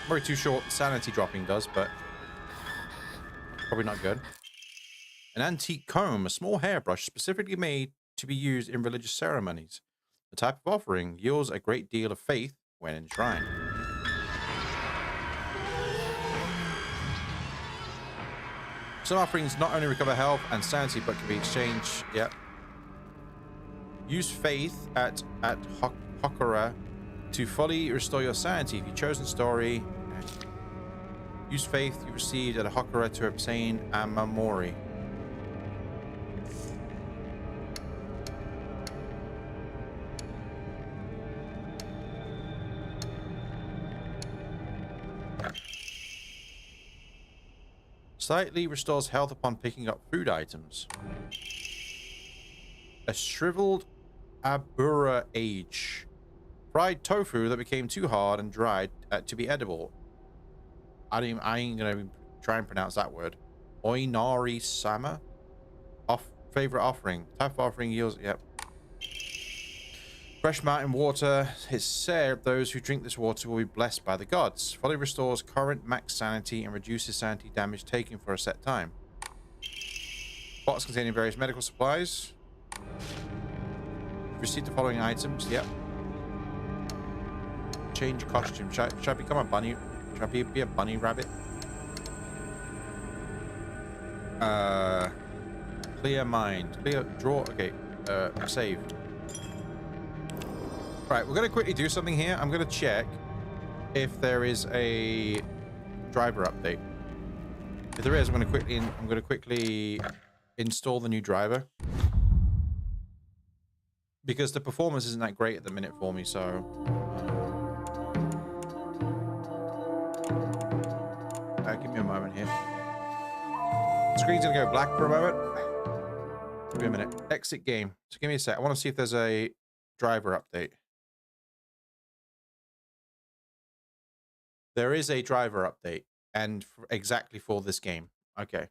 I'm very too sure what sanity dropping does, but probably not good. An antique comb, a small hairbrush specifically made to be used in religious ceremonies. The type of offering yields a great deal of faith when enshrined. Some offerings not only recover health and sanity, but can be exchanged. Yep. Use faith at Hokora to fully restore your sanity. If you chosen story, use faith you received at Hokora to obtain Amamori. Slightly restores health upon picking up food items. A shriveled Abura age. Fried tofu that became too hard and dried to be edible. I ain't gonna try and pronounce that word. Oinari sama. Favorite offering. Type of offering yields. Yep. Fresh mountain water. It's said those who drink this water will be blessed by the gods. Fully restores current max sanity and reduces sanity damage taken for a set time. Box containing various medical supplies. Receive the following items. Yep. Change costume. Should I become a bunny? Should I be a bunny rabbit? Clear mind. Clear draw. Okay. Save. Right, we're gonna quickly do something here. I'm gonna check if there is a driver update. If there is, I'm gonna quickly install the new driver because the performance isn't that great at the minute for me. So, give me a moment here. The screen's gonna go black for a moment. Give me a minute. Exit game. So give me a sec. I want to see if there's a driver update. There is a driver update, and exactly for this game. Okay.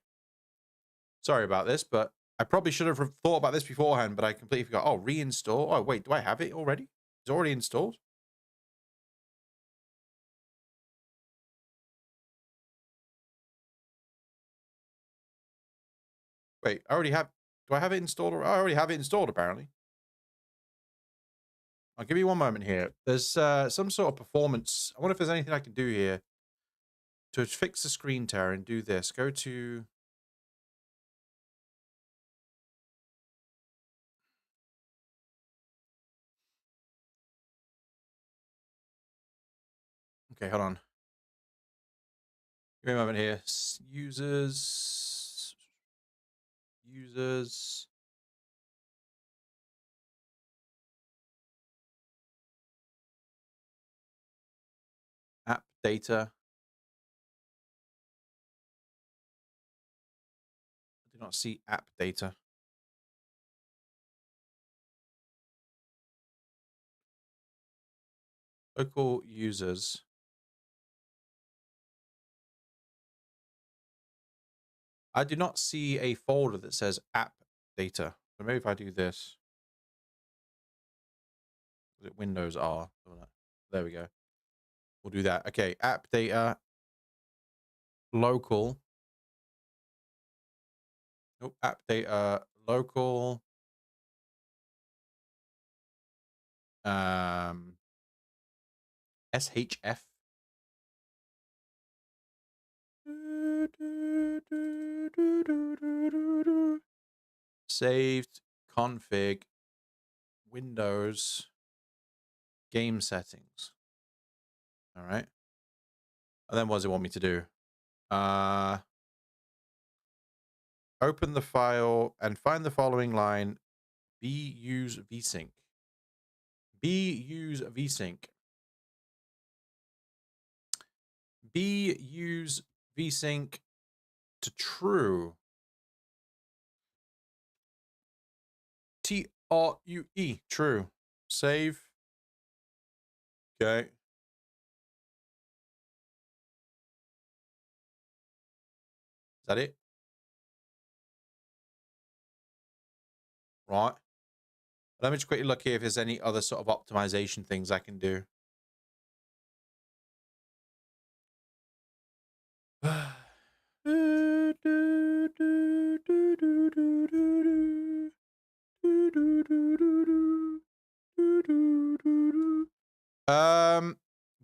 Sorry about this, but I probably should have thought about this beforehand, but I completely forgot. Oh, reinstall. Oh, wait, do I have it already? It's already installed? Wait, I already have... Do I have it installed? I already have it installed, apparently. I'll give you one moment here. There's some sort of performance. I wonder if there's anything I can do here to fix the screen tear and do this. Go to... Okay, hold on. Give me a moment here. Users... App data. I do not see app data. Local users. I do not see a folder that says app data. So maybe if I do this. Windows R. There we go. We'll do that. Okay, app data. Local. Nope, app data. Local. SHF. Saved config Windows game settings. All right. And then what does it want me to do? Open the file and find the following line. Use vsync. Use vsync. Use vsync to true. TRUE. True. Save. Okay. that it? Right. Let me just quickly look here if there's any other sort of optimization things I can do.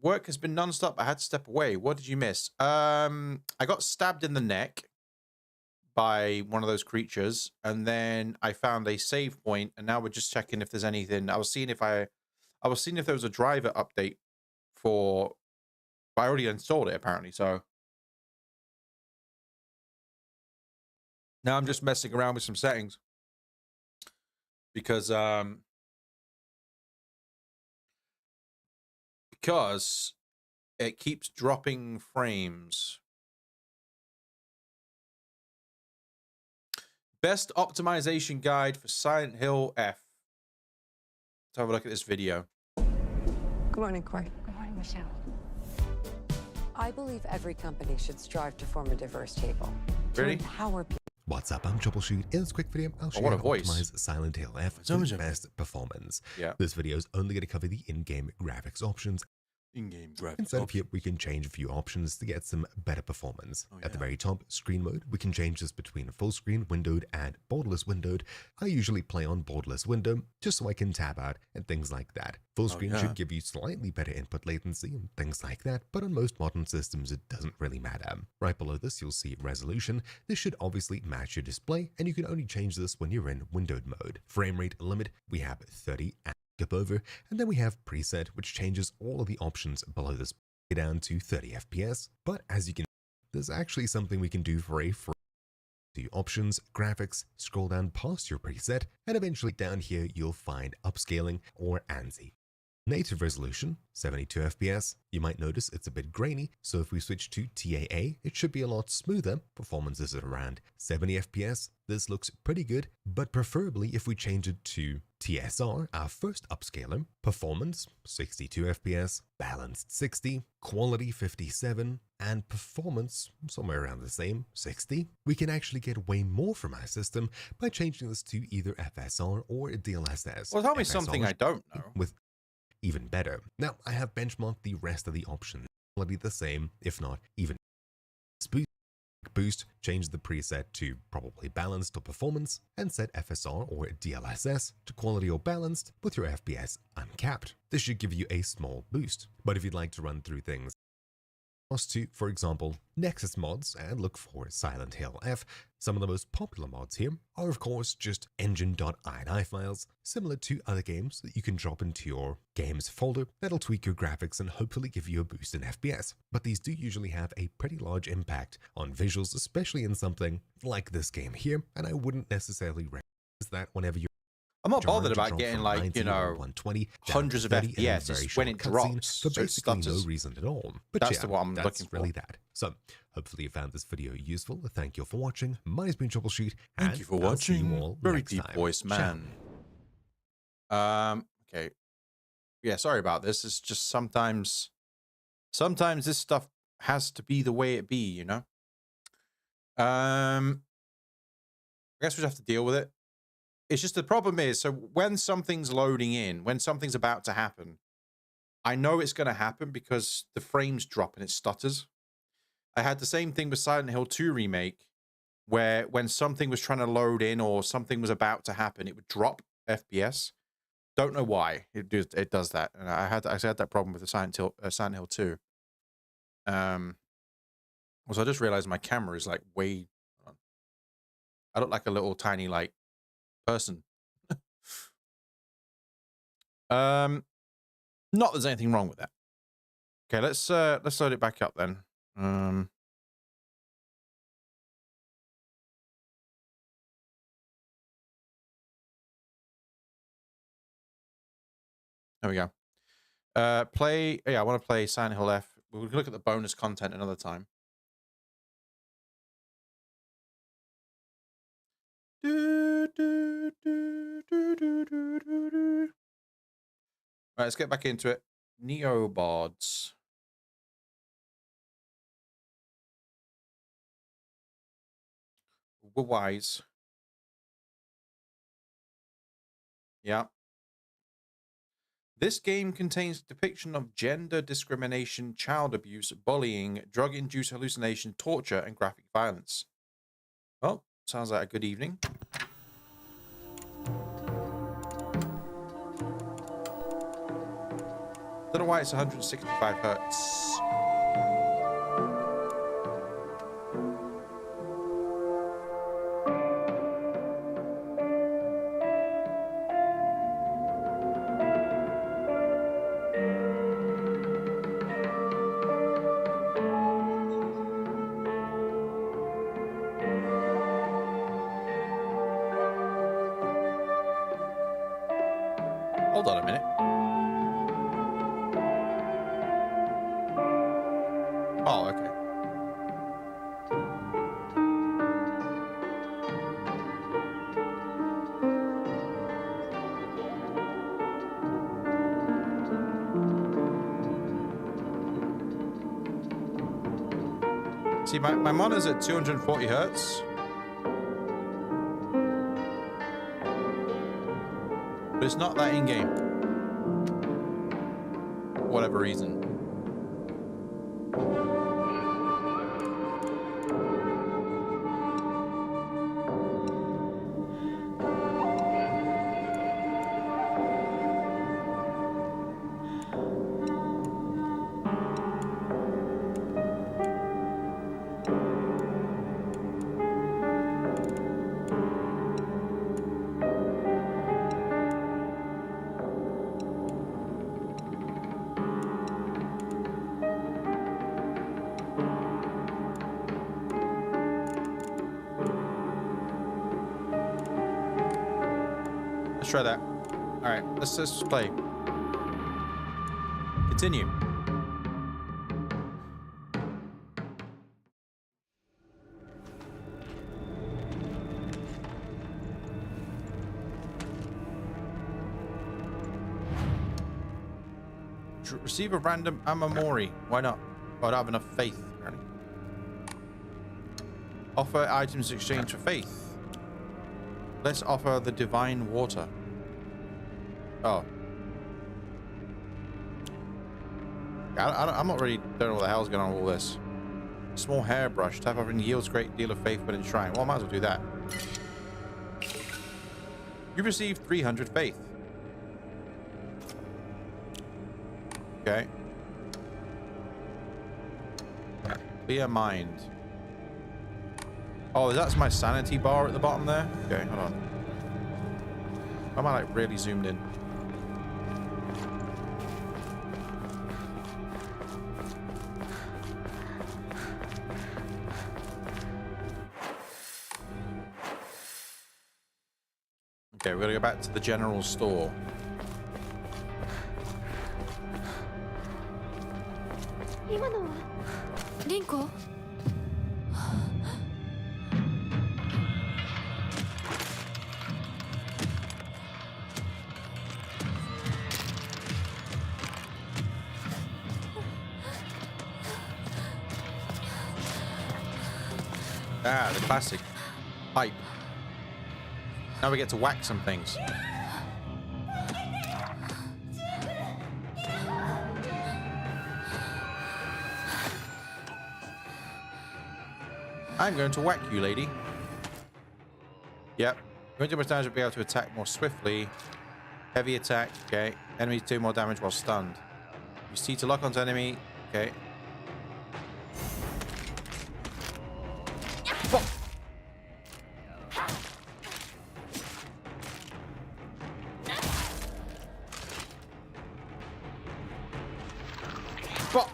Work has been non-stop. I had to step away. What did you miss? I got stabbed in the neck by one of those creatures, and then I found a save point, and now we're just checking if there's anything. I was seeing if there was a driver update for. I already installed it apparently, so now I'm just messing around with some settings because it keeps dropping frames. Best optimization guide for Silent Hill F. Let's have a look at this video. Good morning, Corey. Good morning, Michelle. I believe every company should strive to form a diverse table. Really? To empower people. What's up? I'm Troubleshoot. In this quick video, I'll show you what how a to voice. optimize Silent Hill F for the best performance. Yeah. This video is only going to cover the in-game graphics options. In-game graphics. Inside of here, we can change a few options to get some better performance. Oh, At the yeah. very top, screen mode, we can change this between full screen windowed and borderless windowed. I usually play on borderless window just so I can tab out and things like that. Full screen yeah. should give you slightly better input latency and things like that, but on most modern systems it doesn't really matter. Right below this you'll see resolution. This should obviously match your display, and you can only change this when you're in windowed mode. Frame rate limit, we have 30 and skip over, and then we have preset, which changes all of the options below this down to 30 FPS. But as you can see, there's actually something we can do for a free to options, graphics, scroll down past your preset, and eventually down here you'll find upscaling or ANSI. Native resolution, 72 FPS. You might notice it's a bit grainy, so if we switch to TAA, it should be a lot smoother. Performance is at around 70 FPS. This looks pretty good, but preferably if we change it to TSR, our first upscaler, performance 62 FPS, balanced 60, quality 57, and performance somewhere around the same, 60, we can actually get way more from our system by changing this to either FSR or DLSS. Well, tell me FSR something I don't know. with even better. Now, I have benchmarked the rest of the options, quality the same, if not even boost, change the preset to probably balanced or performance, and set FSR or DLSS to quality or balanced with your FPS uncapped. This should give you a small boost. But if you'd like to run through things, to, for example, Nexus mods and look for Silent Hill F, some of the most popular mods here are of course just engine.ini files, similar to other games that you can drop into your games folder that'll tweak your graphics and hopefully give you a boost in FPS. But these do usually have a pretty large impact on visuals, especially in something like this game here, and I wouldn't necessarily recommend that whenever you're I'm not bothered about getting like, you know, 120 hundreds of FPS. It's when it drops, for so it basically no stutters. reason at all. But That's yeah, what I'm that's looking for. really that. So hopefully you found this video useful. Thank you for watching. My name's been Troubleshoot. Thank and you for I'll see watching. you all Very next deep time. voice, Ciao. man. Okay. Yeah, sorry about this. It's just sometimes this stuff has to be the way it be, you know? I guess we just have to deal with it. It's just the problem is, so when something's loading in, when something's about to happen, I know it's going to happen because the frames drop and it stutters. I had the same thing with Silent Hill 2 Remake, where when something was trying to load in or something was about to happen, it would drop FPS. Don't know why it does that. And I had that problem with the Silent Hill 2. Also, I just realized my camera is like way. I look like a little tiny like person. Not that there's anything wrong with that. Okay, let's load it back up then. There we go. Play. Yeah, I want to play Silent Hill F. We'll look at the bonus content another time. Right, let's get back into it. Neobods. we're wise. Yeah. This game contains depiction of gender discrimination, child abuse, bullying, drug-induced hallucination, torture, and graphic violence. Well, sounds like a good evening. Don't know why it's 165 hertz. Hold on a minute. Oh, okay. See, my monitor's at 240 hertz. But it's not that in-game. For whatever reason. Let's try that. All right, let's just play. Continue. Receive a random Amamori. Why not? Oh, I don't have enough faith, apparently. Offer items in exchange for faith. Let's offer the divine water. Oh. I'm not really... Don't know what the hell's going on with all this. Small hairbrush. Type offering yields great deal of faith when enshrined. Well, I might as well do that. You received 300 faith. Okay. Clear mind. Oh, that's my sanity bar at the bottom there? Okay, hold on. Am I like really zoomed in? Okay, we're gonna go back to the general store. Rinko? Ah, the classic pipe. Now we get to whack some things. I'm going to whack you, lady. Yep. Going to much damage will be able to attack more swiftly. Heavy attack. Okay. Enemies do more damage while stunned. Use T to lock onto enemy. Okay. Fuck. Fuck.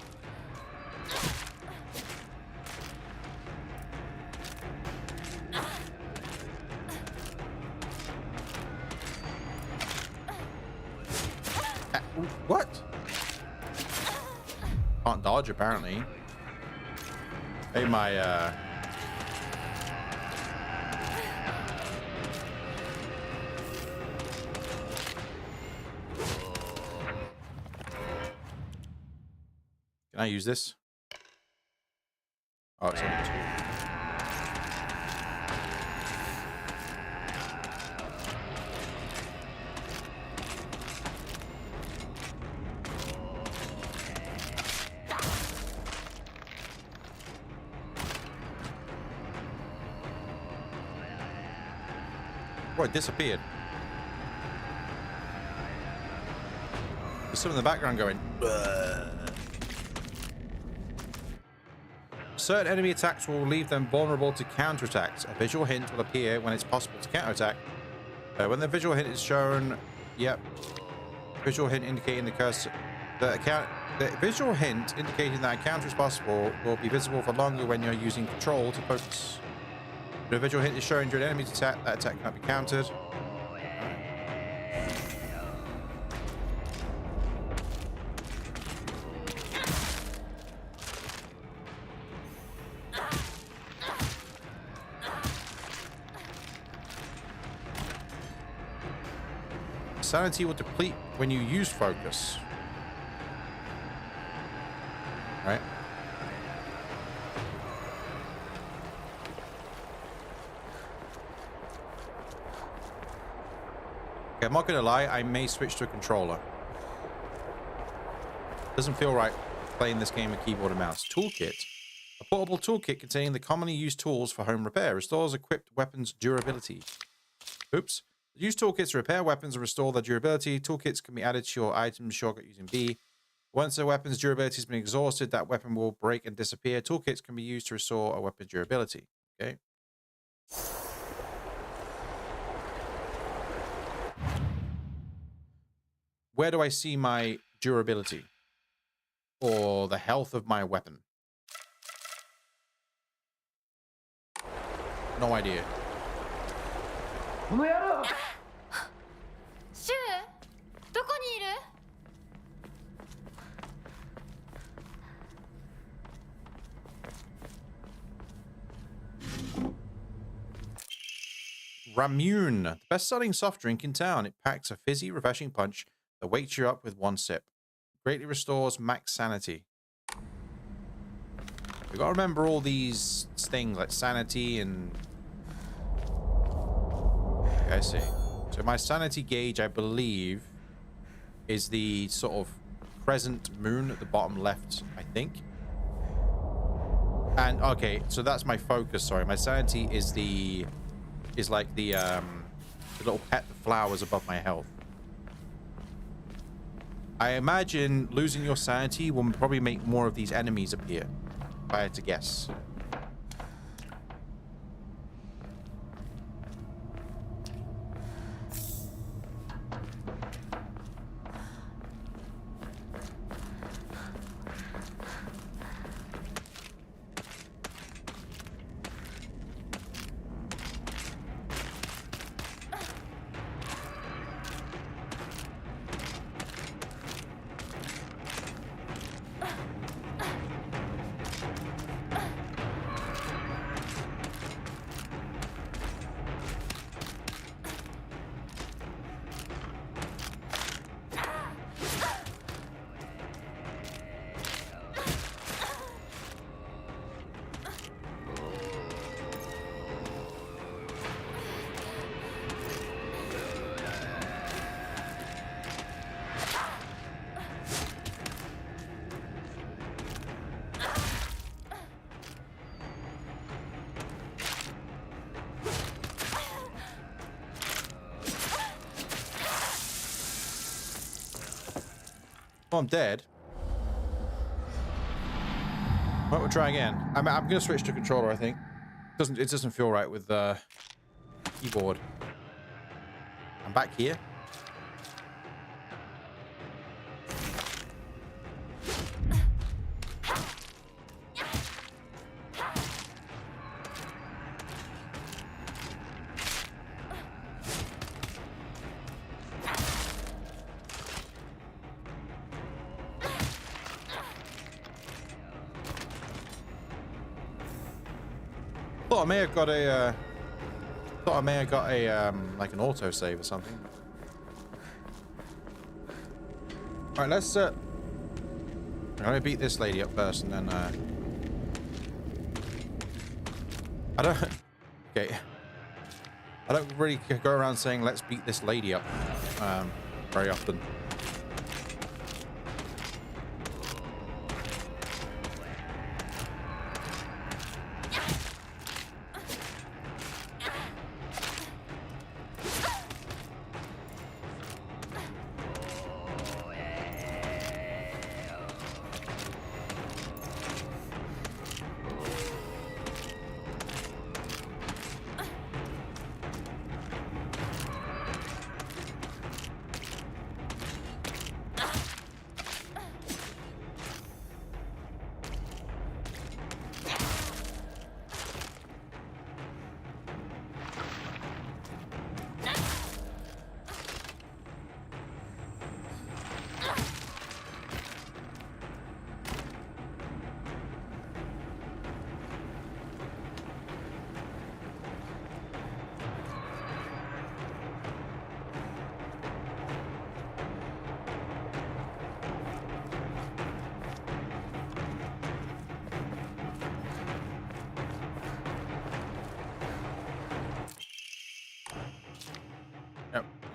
What? Can't dodge apparently. Hey, my can I use this? Oh, it's only two. Oh, it disappeared. There's some in the background going. Certain enemy attacks will leave them vulnerable to counterattacks. A visual hint will appear when it's possible to counterattack. When the visual hint is shown, yep. Visual hint indicating the cursor. The visual hint indicating that a counter is possible will be visible for longer when you're using control to focus. When a visual hint is shown during an enemy's attack, that attack cannot be countered. Sanity will deplete when you use focus. Right? Okay, I'm not gonna lie, I may switch to a controller. Doesn't feel right playing this game with keyboard and mouse. Toolkit. A portable toolkit containing the commonly used tools for home repair. Restores equipped weapons' durability. Oops. Use toolkits to repair weapons and restore their durability. Toolkits can be added to your item shortcut using B. Once a weapon's durability has been exhausted, that weapon will break and disappear. Toolkits can be used to restore a weapon's durability. Okay. Where do I see my durability? Or the health of my weapon? No idea. Ramune, the best-selling soft drink in town. It packs a fizzy, refreshing punch that wakes you up with one sip. Greatly restores max sanity. We've got to remember all these things like sanity and... Okay, I see. So my sanity gauge, I believe, is the sort of crescent moon at the bottom left, I think. And, okay, so that's my focus, sorry. My sanity is the... is like the little pet flowers above my health. I imagine losing your sanity will probably make more of these enemies appear, if I had to guess. Oh, I'm dead. Well, we'll try again. I'm gonna switch to controller, I think. It doesn't feel right with the keyboard. I'm back here. Thought I may have got a like an autosave or something. All right, let's I'm gonna beat this lady up first, and then I don't really go around saying let's beat this lady up very often.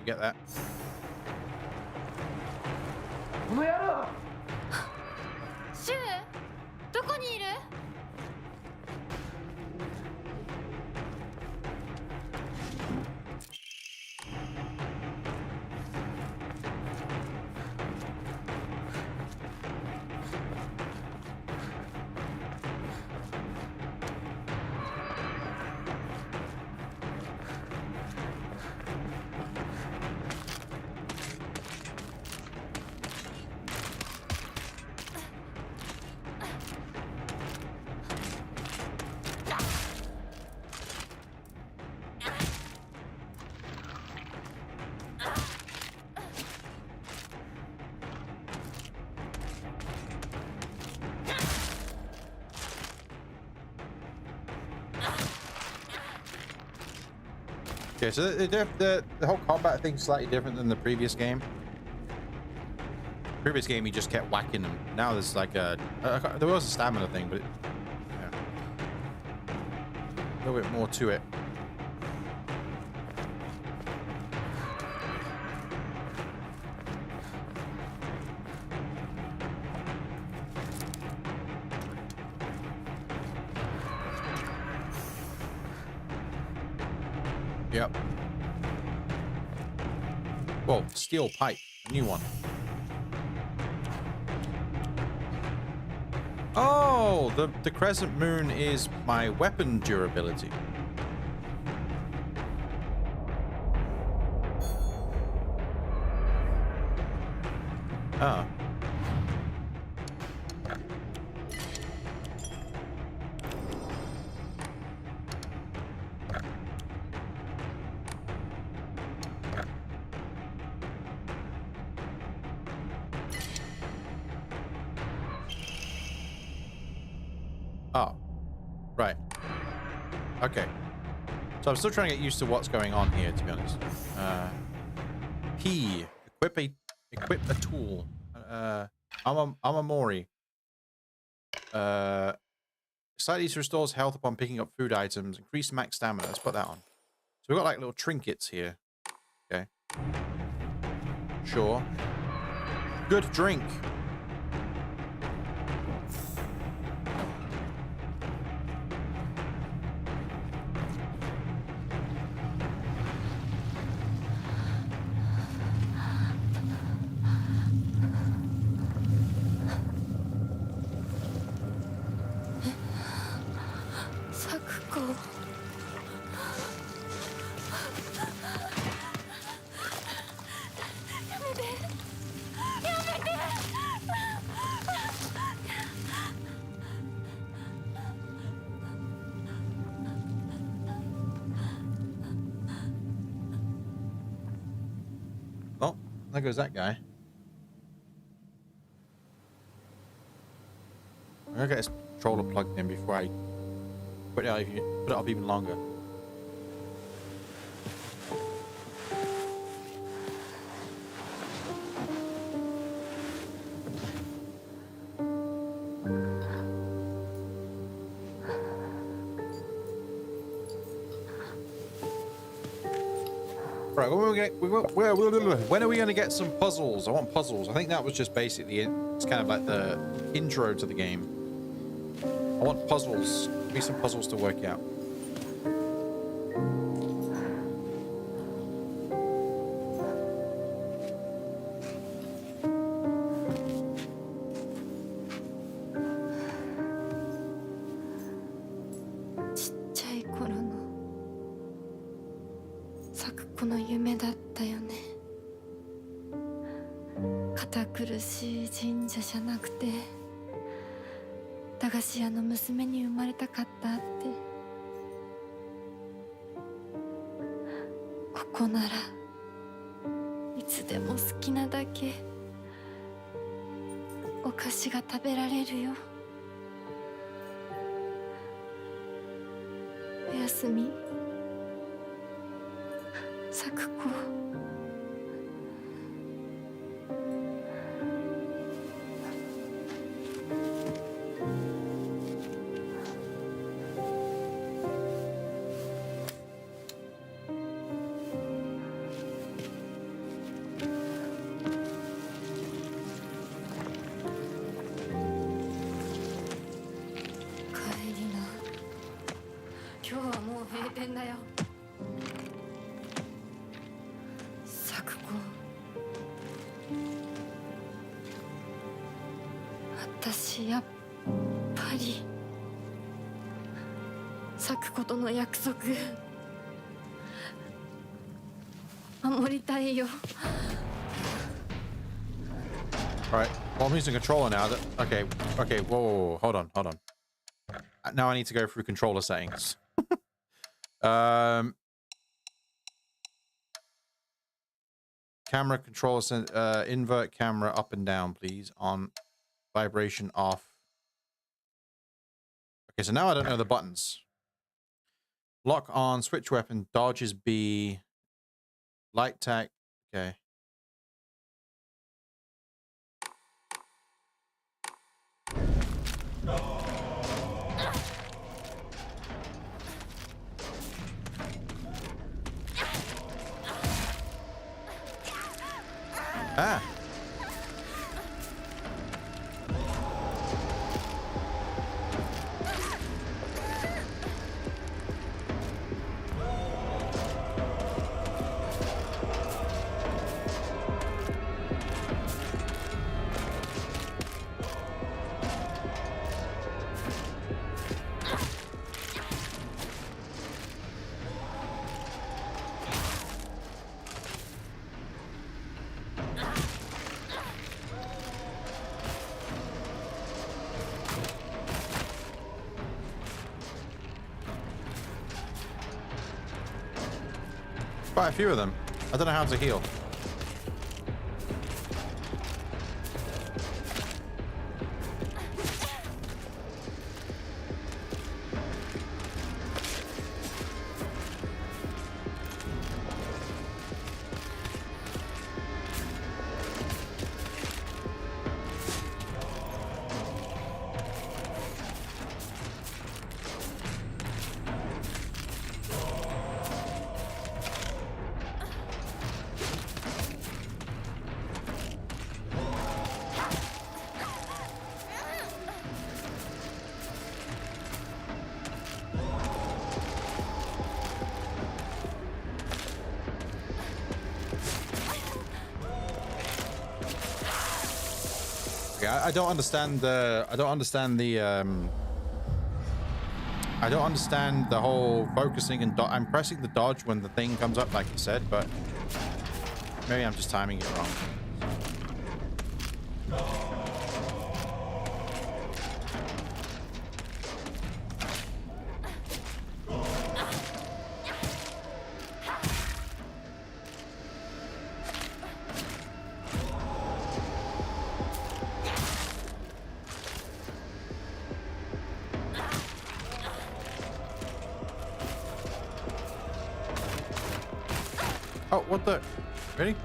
Get that. この野郎シュウどこにいる Okay, so the whole combat thing's slightly different than the previous game. Previous game, he just kept whacking them. Now there's like there was a stamina thing, but yeah, a little bit more to it. Yep. Whoa, steel pipe, a new one. Oh, the crescent moon is my weapon durability. Ah. Oh, right. Okay. So I'm still trying to get used to what's going on here, to be honest. P. Equip a tool. Amamori. Slightly restores health upon picking up food items. Increase max stamina. Let's put that on. So we've got like little trinkets here. Okay. Sure. Good drink. Oh, there goes that guy. I'm gonna get this controller plugged in before I put it up even longer. Right, when are we going to get some puzzles? I want puzzles. I think that was just basically it. It's kind of like the intro to the game. I want puzzles. Give me some puzzles to work out. よ。咲子。私やっぱり咲子との約束守りたいよ。All right. Well, I'm using controller now. Okay. Okay. Whoa. Hold on. Hold on. Now I need to go through controller settings. Camera controller, invert camera up and down, please. On, vibration off. Okay, so now I don't know the buttons. Lock on, switch weapon, dodges B, light tack. Okay. Ah. Quite a few of them. I don't know how to heal. I don't understand the I don't understand the whole focusing and I'm pressing the dodge when the thing comes up like you said, but maybe I'm just timing it wrong. Oh, what the? Ready?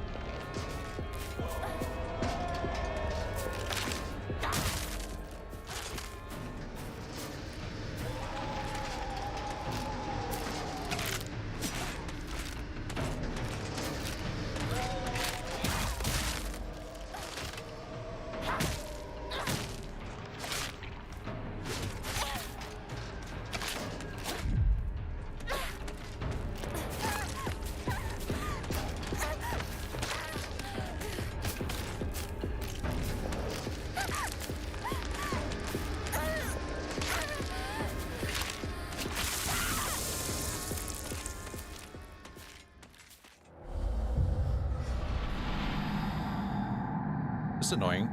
It's annoying.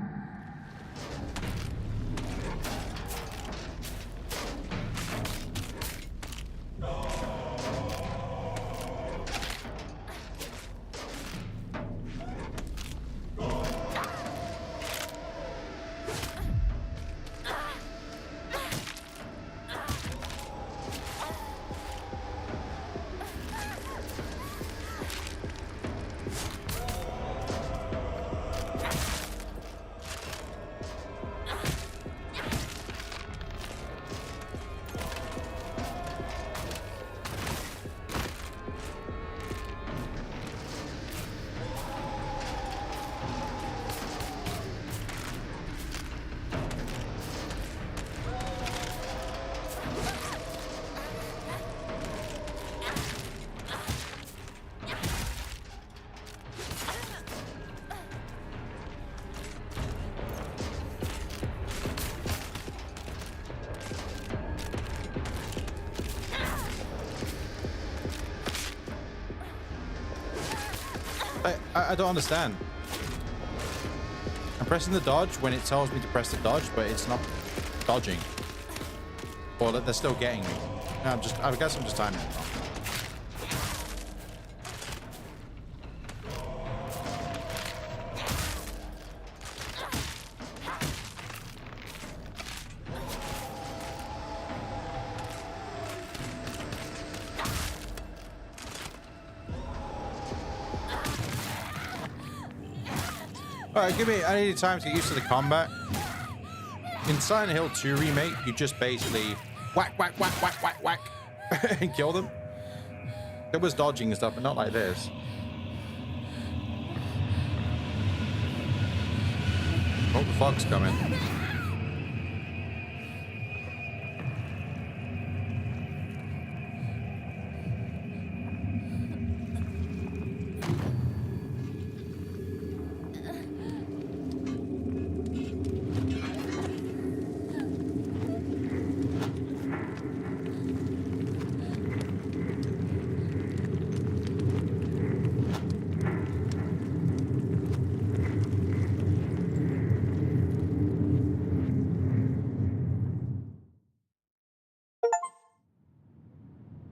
I don't understand. I'm pressing the dodge when it tells me to press the dodge, but it's not dodging. Or they're still getting me. I guess I'm just timing it wrong. Alright, I need time to get used to the combat. In Silent Hill 2 Remake, you just basically whack, whack, whack, whack, whack, whack, and kill them. There was dodging and stuff, but not like this. Oh, the fog's coming.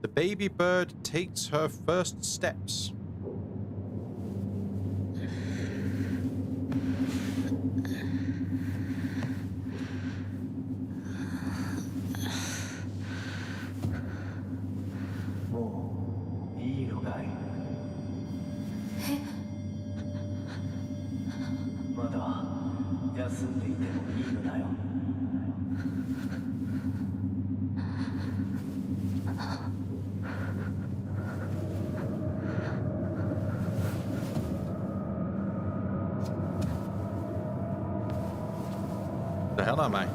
The baby bird takes her first steps. The hell am I?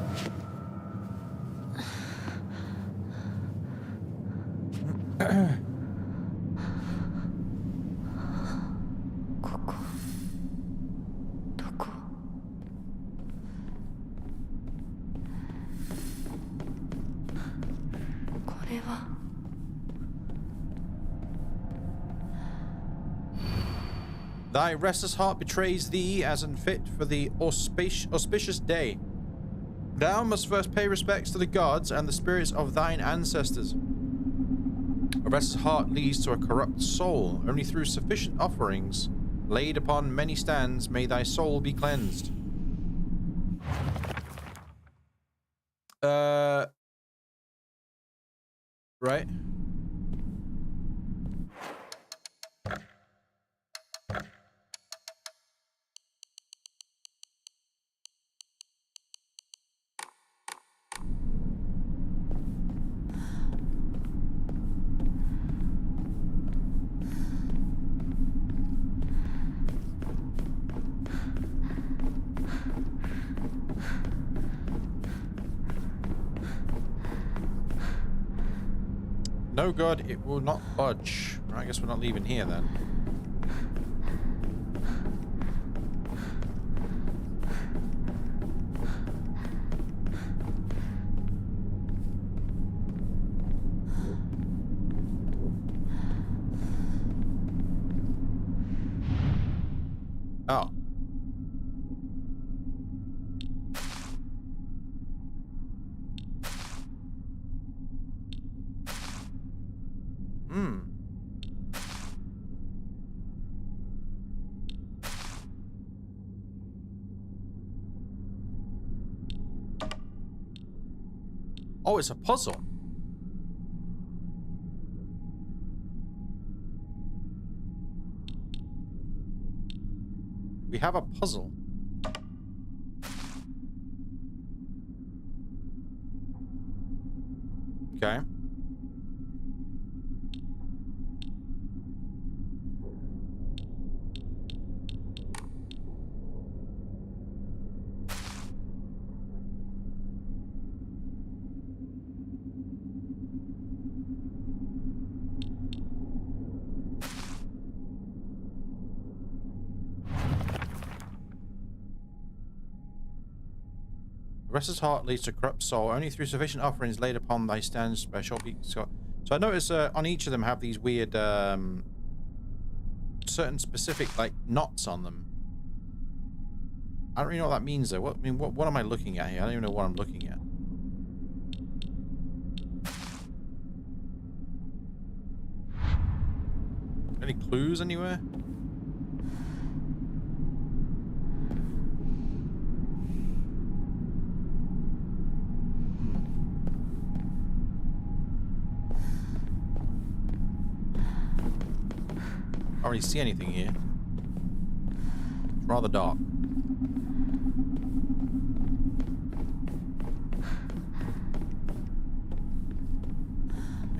Thy restless heart betrays thee as unfit for the auspicious day. Thou must first pay respects to the gods and the spirits of thine ancestors. A restless heart leads to a corrupt soul. Only through sufficient offerings laid upon many stands may thy soul be cleansed. Right. No god, it will not budge. Right, I guess we're not leaving here then. Oh. Oh, it's a puzzle. We have a puzzle. Okay. Restless heart leads to corrupt soul. Only through sufficient offerings laid upon thy stands shall be. So I notice on each of them have these weird certain specific like knots on them. I don't really know what that means though. What am I looking at here? I don't even know what I'm looking at. Any clues anywhere? I don't really see anything here. It's rather dark.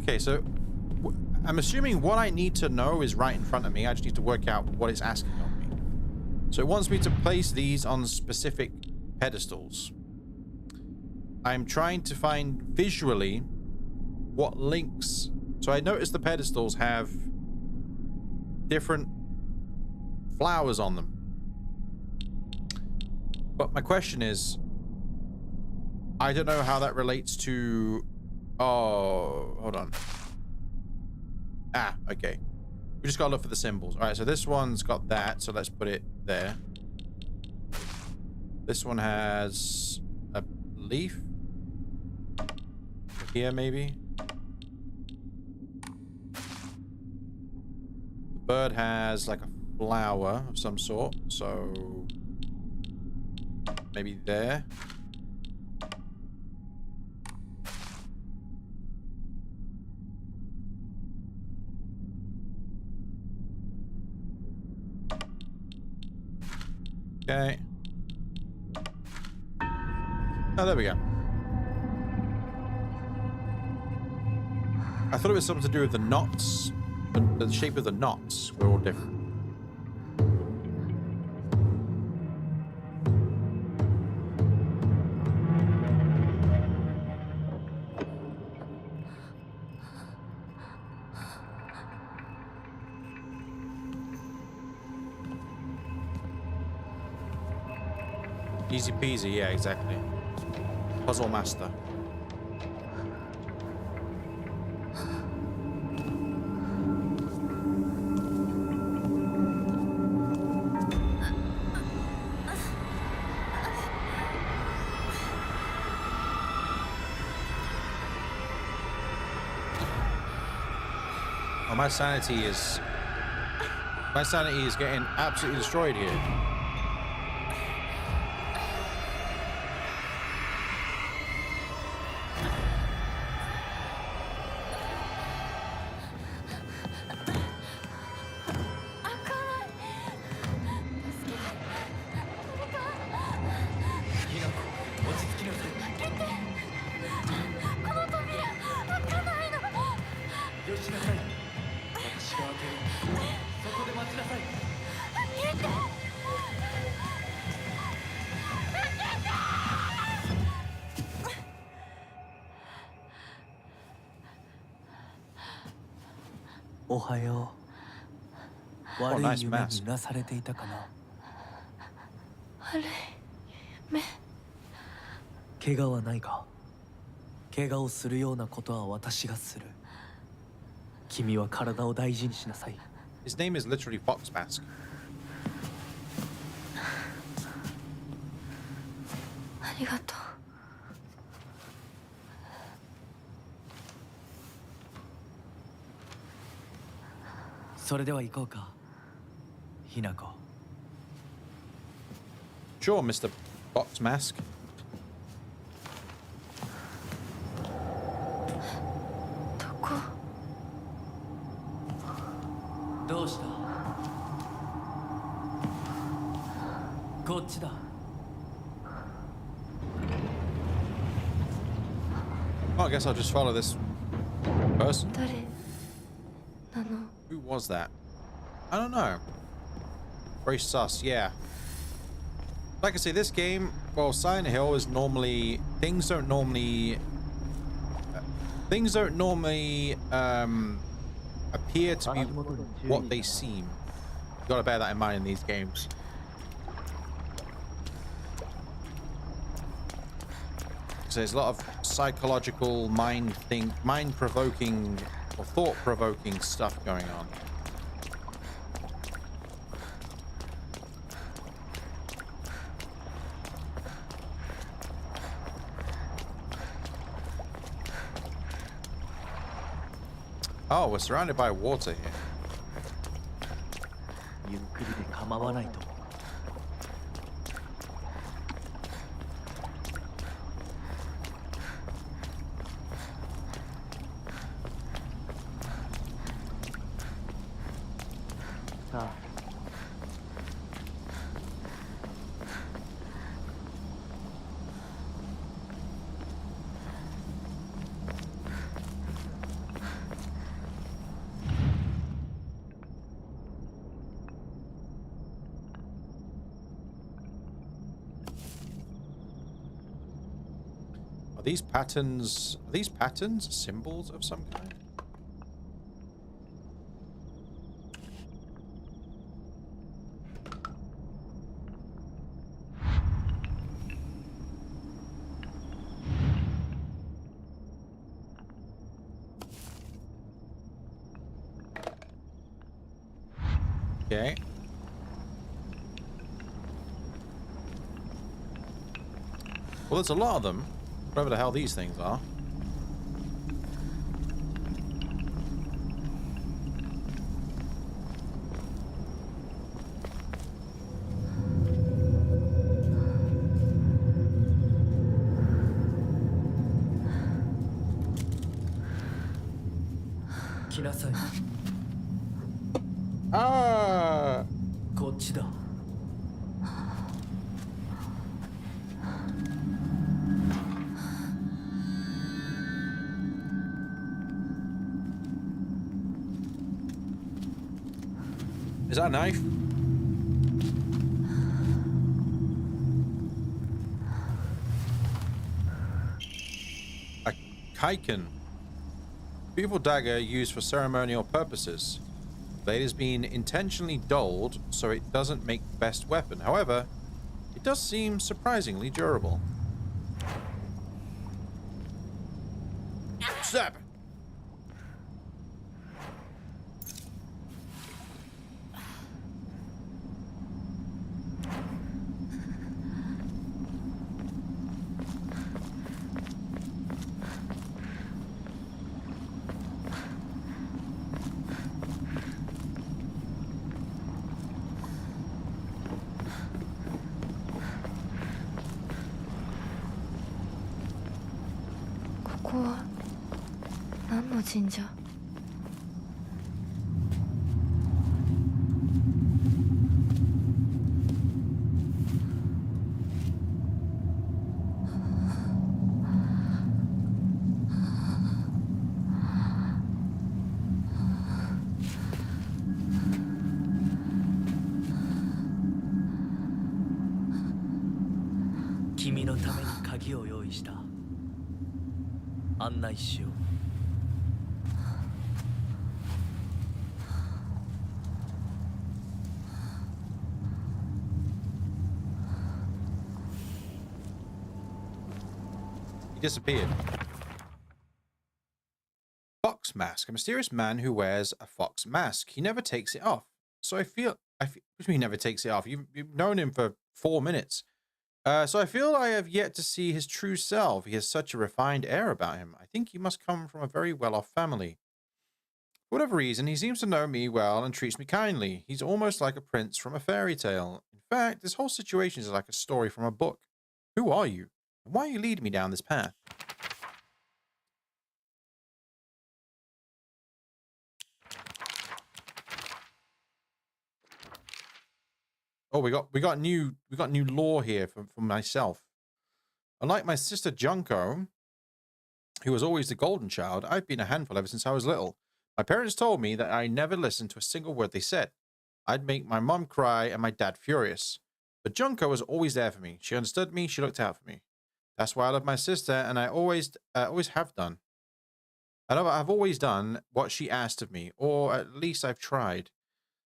Okay, so I'm assuming what I need to know is right in front of me. I just need to work out what it's asking of me. So it wants me to place these on specific pedestals. I'm trying to find visually what links. So I noticed the pedestals have different flowers on them. But my question is, I don't know how that relates to... Oh, hold on. Ah, okay. We just gotta look for the symbols. All right, so this one's got that, so let's put it there. This one has a leaf. Here, maybe. The bird has like a flower of some sort, so maybe there. Okay. Oh, there we go. I thought it was something to do with the knots, but the shape of the knots were all different. Easy peasy, yeah, exactly. Puzzle master. Oh, my sanity is getting absolutely destroyed here. Oh, nice mask. 怪我はないか。怪我をするようなことは私がする。君は体を大事にしなさい。His name is literally Fox Mask. ありがとう。それでは行こうか。ひなこ。Sure, Mr. Fox Mask. どこ？どうした？こっちだ。Oh, I guess I'll just follow this person. 誰なの？ Who was that? I don't know. Very sus, yeah. Like I say, this game, well, Silent Hill is normally... Things don't normally appear to be what they seem. You've got to bear that in mind in these games. So there's a lot of psychological mind-provoking or thought-provoking stuff going on. Oh, we're surrounded by water here. ゆっくりで構わないと思う。さあ。Are these patterns symbols of some kind? Okay. Well, there's a lot of them. Whatever the hell these things are. Ah! こっちだ。Is that a knife? A kaiken. Beautiful dagger used for ceremonial purposes. Blade has been intentionally dulled so it doesn't make the best weapon. However, it does seem surprisingly durable. Stab!君のために鍵を用意した。案内しよう。He disappeared. Fox mask. A mysterious man who wears a fox mask. He never takes it off. So I feel what do you mean he never takes it off? You've known him for 4 minutes. So I feel I have yet to see his true self. He has such a refined air about him. I think he must come from a very well-off family. For whatever reason, he seems to know me well and treats me kindly. He's almost like a prince from a fairy tale. In fact, this whole situation is like a story from a book. Who are you? And why are you leading me down this path? Oh, we got new lore here from myself. Unlike my sister Junko, who was always the golden child, I've been a handful ever since I was little. My parents told me that I never listened to a single word they said. I'd make my mom cry and my dad furious. But Junko was always there for me. She understood me, she looked out for me. That's why I love my sister, and I always have done. I've always done what she asked of me, or at least I've tried.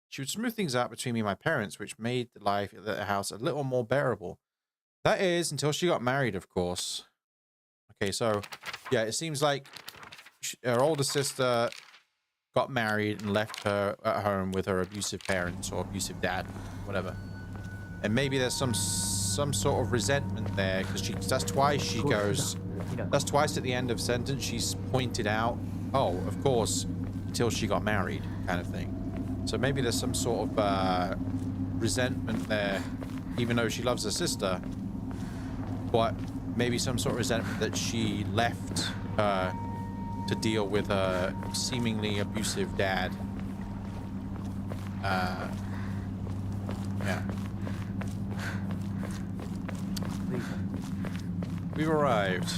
She would smooth things out between me and my parents, which made the life at the house a little more bearable. That is, until she got married, of course. Okay, so, yeah, it seems like her older sister got married and left her at home with her abusive parents or abusive dad, whatever. And maybe there's some sort of resentment there, because that's twice she goes... That's twice at the end of sentence she's pointed out, oh, of course, until she got married, kind of thing. So maybe there's some sort of resentment there, even though she loves her sister. But maybe some sort of resentment that she left to deal with a seemingly abusive dad. Yeah. We've arrived.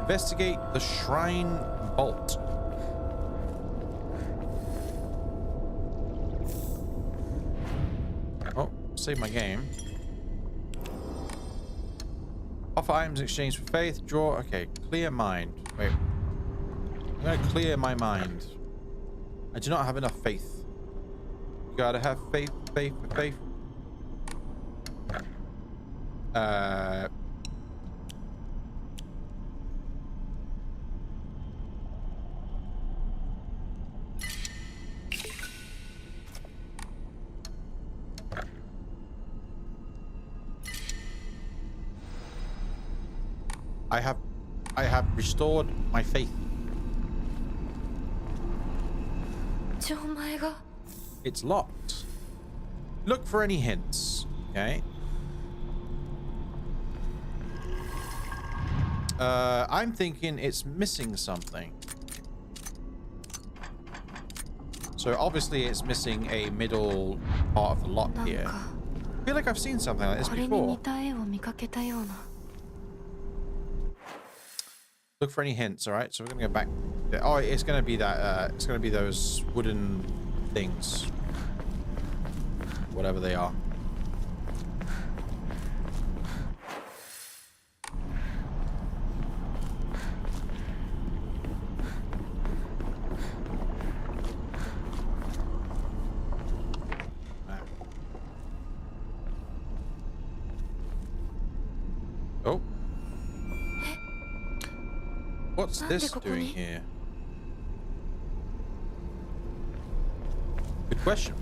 Investigate the shrine vault. Oh, save my game. Offer items in exchange for faith. Draw. Okay, clear mind. Wait. I'm gonna clear my mind. I do not have enough faith. You gotta have faith, faith, faith. I have restored my faith. It's locked. Look for any hints. Okay. I'm thinking it's missing something. So obviously it's missing a middle part of the lock here. I feel like I've seen something like this before. Look for any hints. All right, so we're gonna go back there. Oh, it's gonna be that. It's gonna be those wooden things, whatever they are. Oh. What's this doing here? Good question.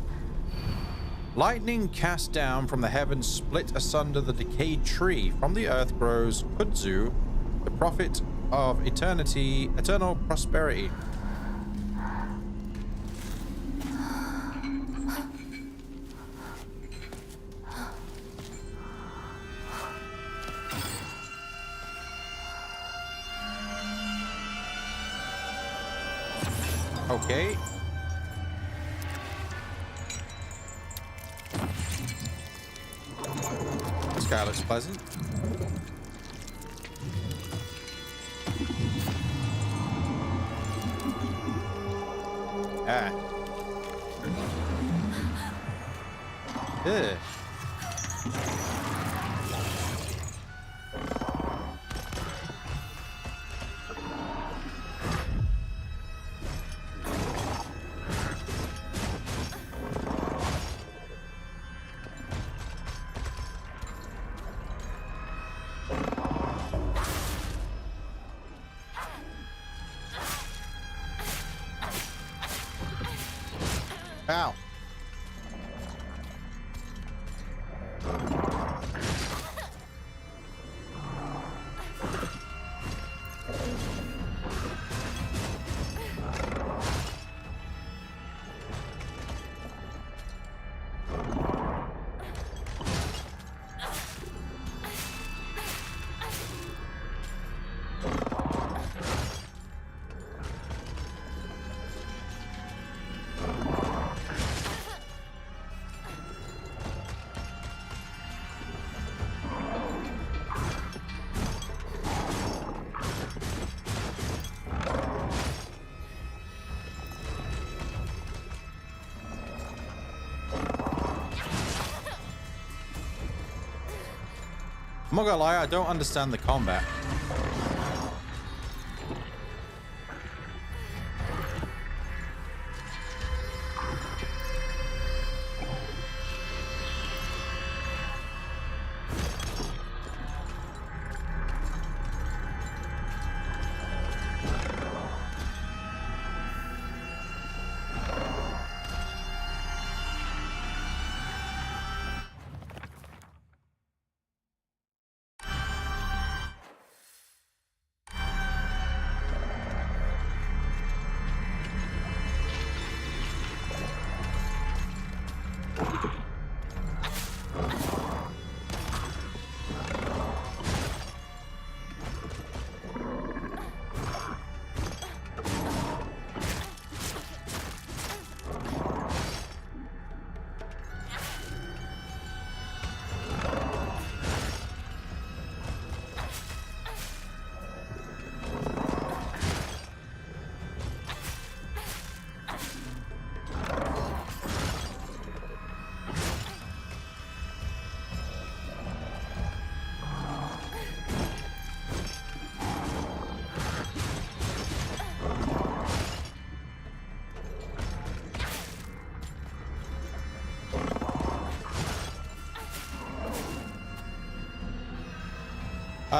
Lightning cast down from the heavens split asunder the decayed tree. From the earth grows kudzu, the prophet of eternal prosperity. Okay. This guy looks pleasant. Ah. Ugh. Ow. I'm not gonna lie, I don't understand the combat.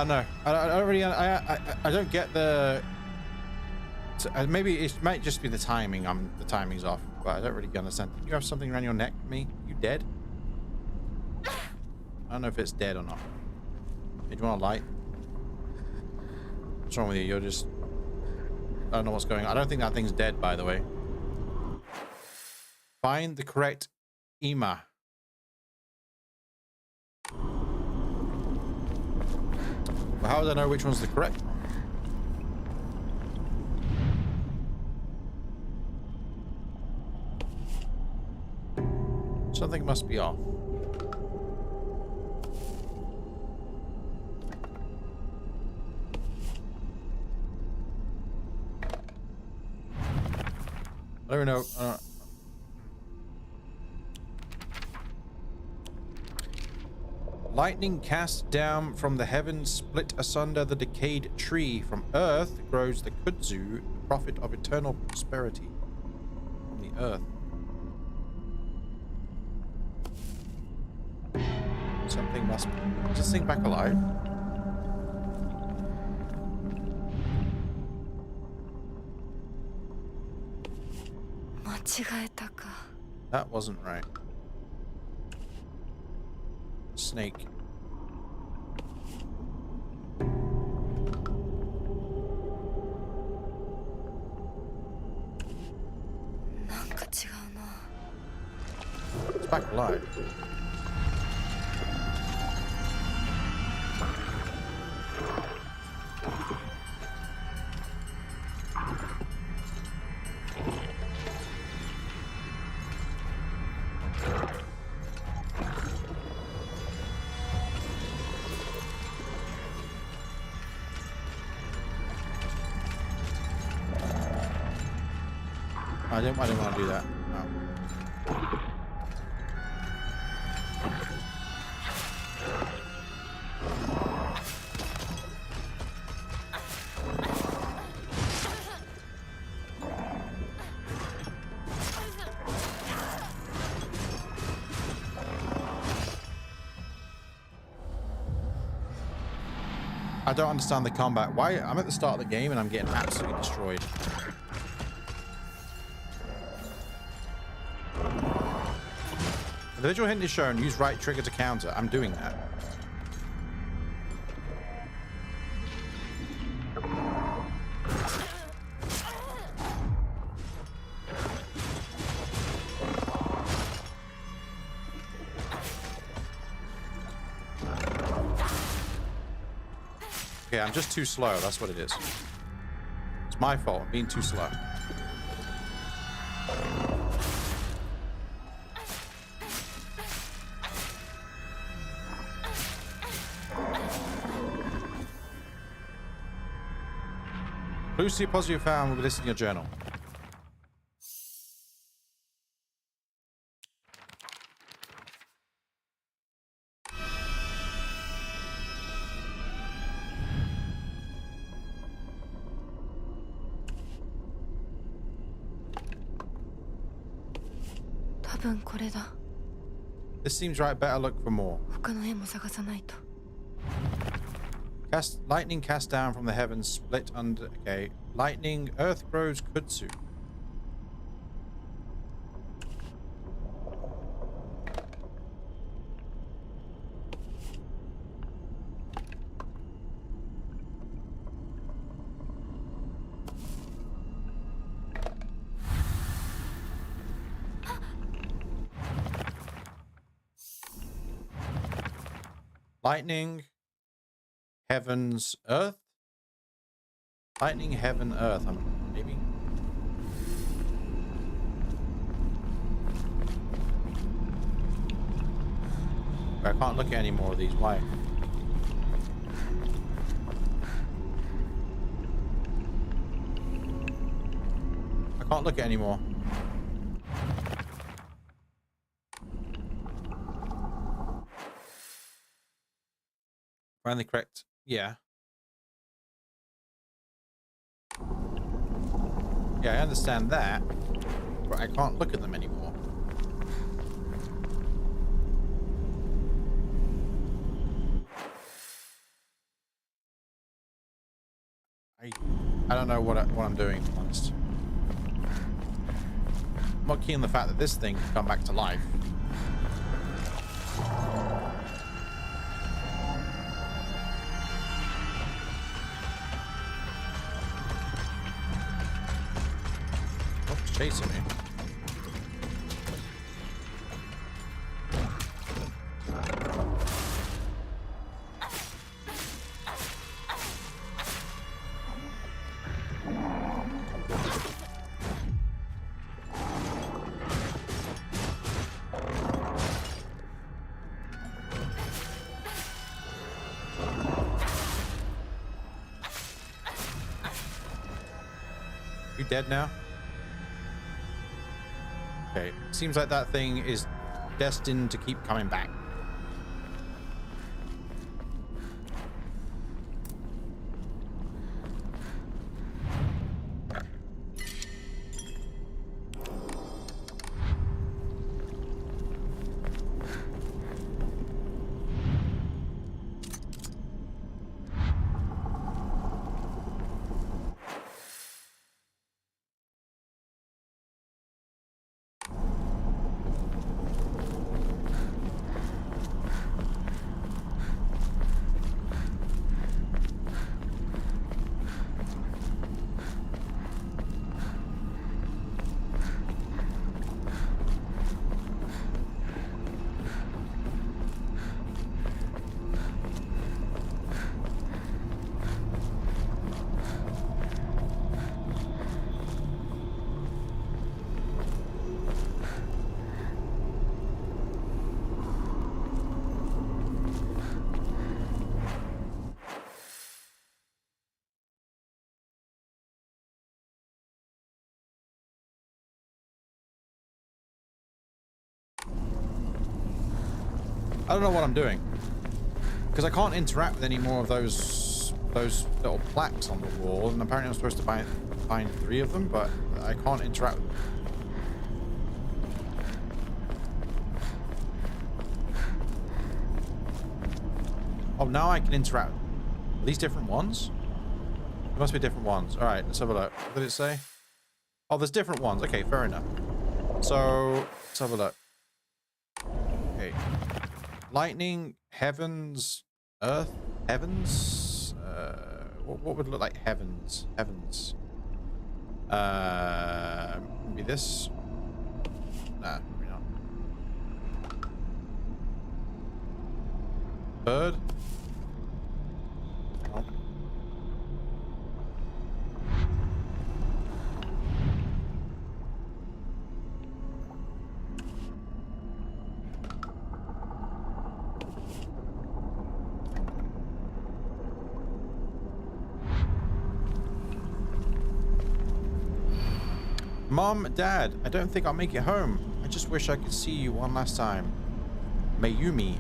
No. I don't really. I don't get the. Maybe it might just be the timing. The timing's off, but I don't really understand. Did you have something around your neck, me? You dead? I don't know if it's dead or not. Do you want a light? What's wrong with you? You're just... I don't know what's going on. I don't think that thing's dead, by the way. Find the correct EMA. Well, how do I know which one's the correct one? Something must be off. I don't know. Lightning cast down from the heavens split asunder the decayed tree. From earth grows the kudzu, the prophet of eternal prosperity. From the earth. Something must be. Is this thing back alive? That wasn't right. Snake. It's back alive. I didn't want to do that. No. I don't understand the combat. Why? I'm at the start of the game and I'm getting absolutely destroyed. The visual hint is shown. Use right trigger to counter. I'm doing that. Okay, I'm just too slow. That's what it is. It's my fault. I'm being too slow. Clues to your positive found will be listed in your journal. This seems right. Better look for more. Lightning cast down from the heavens, split under. Okay. Lightning, earth grows kudzu. Lightning, heavens, earth. Lightning, heaven, earth. Maybe. I can't look at any more of these. Why? I can't look at any more. Find the correct. Yeah. Yeah, I understand that, but I can't look at them anymore. I don't know what I'm doing, to be honest. I'm not keen on the fact that this thing can come back to life. Oh, it's chasing me. You dead now? Okay, seems like that thing is destined to keep coming back. I don't know what I'm doing because I can't interact with any more of those little plaques on the wall, and apparently I'm supposed to find 3 of them, but I can't interact with them. Oh, now I can interact. Are these different ones? There must be different ones. All right, let's have a look. What did it say? Oh, there's different ones. Okay, fair enough. So let's have a look. Okay. Lightning, heavens, earth, heavens. What would look like heavens? Heavens. Maybe this. Nah, maybe not. Bird. Oh. Mom, Dad, I don't think I'll make it home. I just wish I could see you one last time. Mayumi.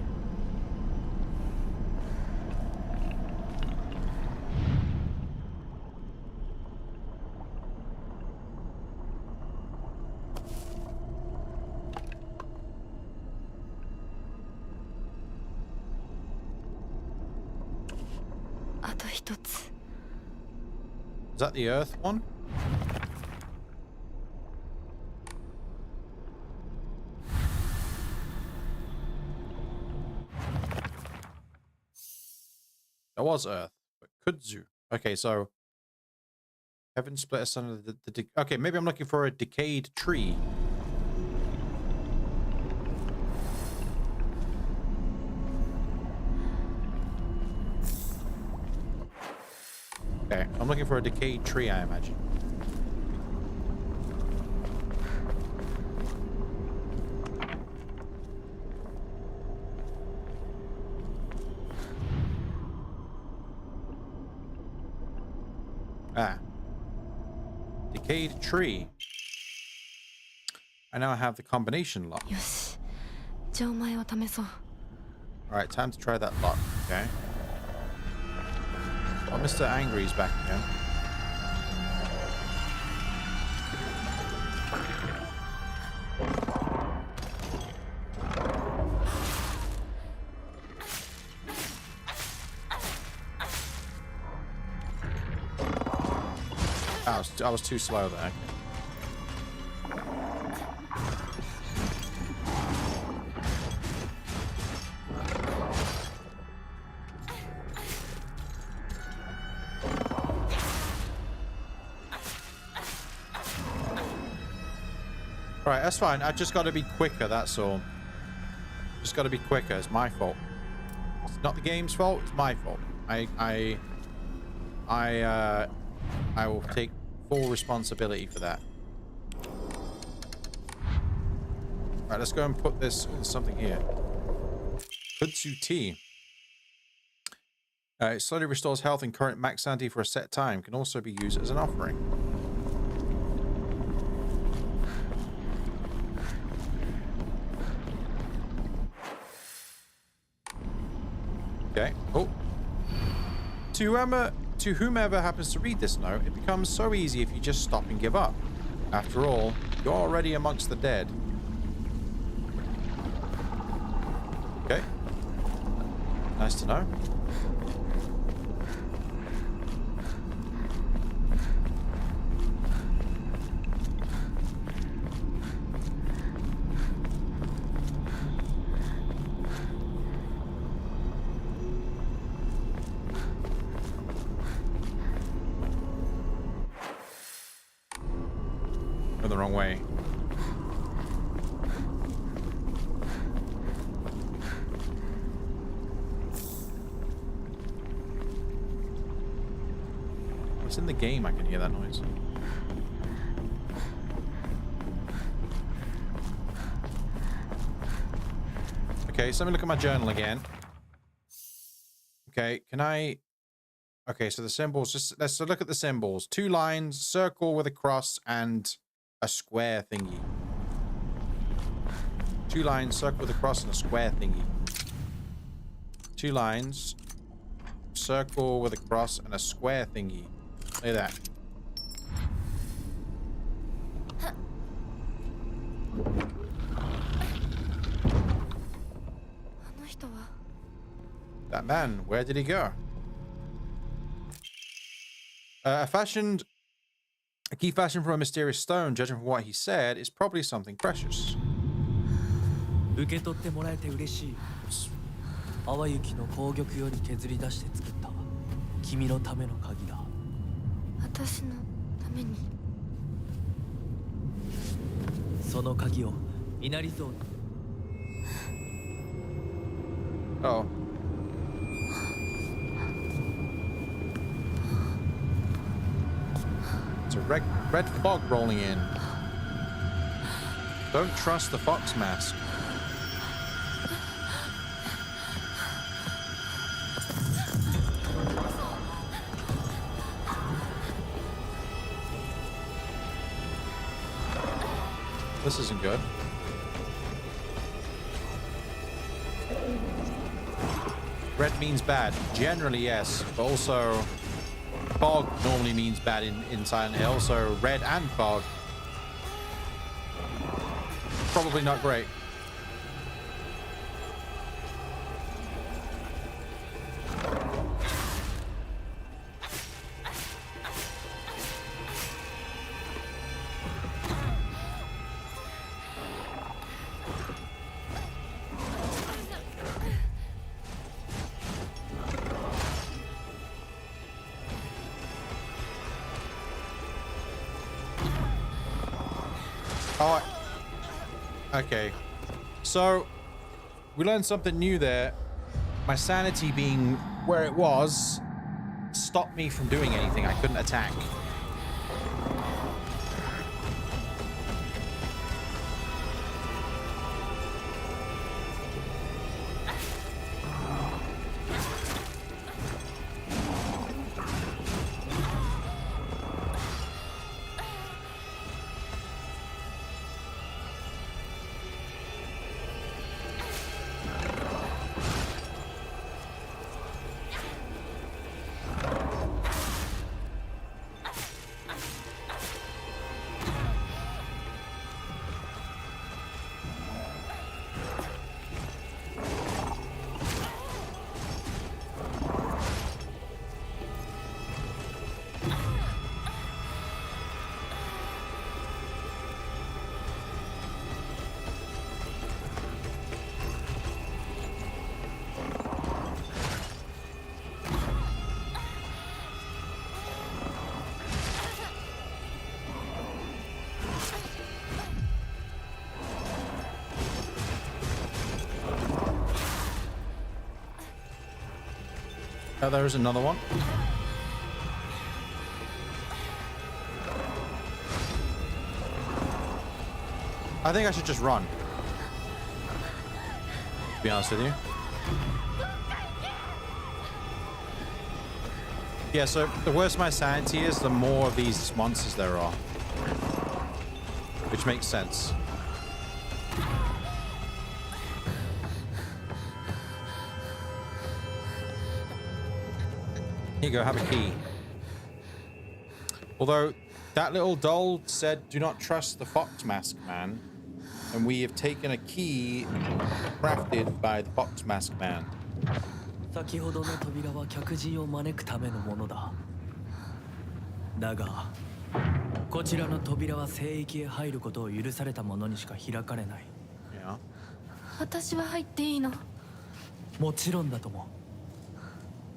Is that the Earth one? That was Earth, but Kudzu. Okay, so heaven split asunder okay, maybe I'm looking for a decayed tree. Okay, I'm looking for a decayed tree, I imagine. Ah. Decayed tree. I now have the combination lock. Alright, time to try that lock, okay? Oh, Mr. Angry's back again. I was too slow there. Right, that's fine. I just got to be quicker, that's all. Just got to be quicker. It's my fault. It's not the game's fault. It's my fault. I will take full responsibility for that. Right, let's go and put this in something here. Kudzu tea. It slowly restores health and current max sanity for a set time. Can also be used as an offering. Okay. Oh. To whomever happens to read this note, it becomes so easy if you just stop and give up. After all, you're already amongst the dead. Okay. Nice to know. The wrong way. What's in the game? I can hear that noise. Okay, so let me look at my journal again. Okay, can I... Okay, so the symbols, just let's look at the symbols. 2 lines, circle with a cross, and a square thingy. 2 lines, circle with a cross, and a square thingy. 2 lines, circle with a cross, and a square thingy. Look at that. That man, where did he go? A key fashioned from a mysterious stone, judging from what he said, is probably something precious. 受け取ってもらえて嬉しい。淡雪の紅玉より削り出して作った君のための鍵だ。私のために。その鍵を稲荷像に。Oh. It's a red fog rolling in. Don't trust the fox mask. This isn't good. Red means bad. Generally, yes. But also, fog normally means bad in Silent Hill. So red and fog. Probably not great. Oh, okay. So, we learned something new there. My sanity being where it was stopped me from doing anything. I couldn't attack. Oh, there is another one. I think I should just run. To be honest with you. Yeah, so the worse my sanity is, the more of these monsters there are. Which makes sense. Here you go, have a key. Although, that little doll said, do not trust the fox mask man. And we have taken a key crafted by the fox mask man. 先ほどの扉は客人を招くためのものだ。だが、こちらの扉は聖域へ入ることを許された者にしか開かれない。Yeah. 私は入っていいの？もちろんだとも。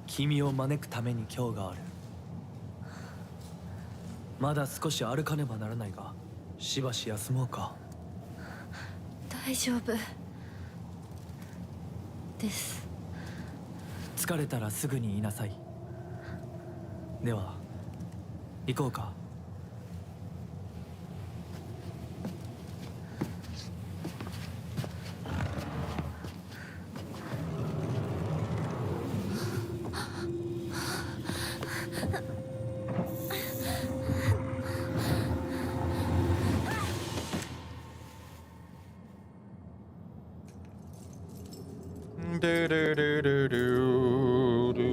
君を招くために今日がある。まだ少し歩かねばならないが、しばし休もうか。大丈夫です。疲れたらすぐに言いなさい。では、行こうか。Do, do, do, do, do, do.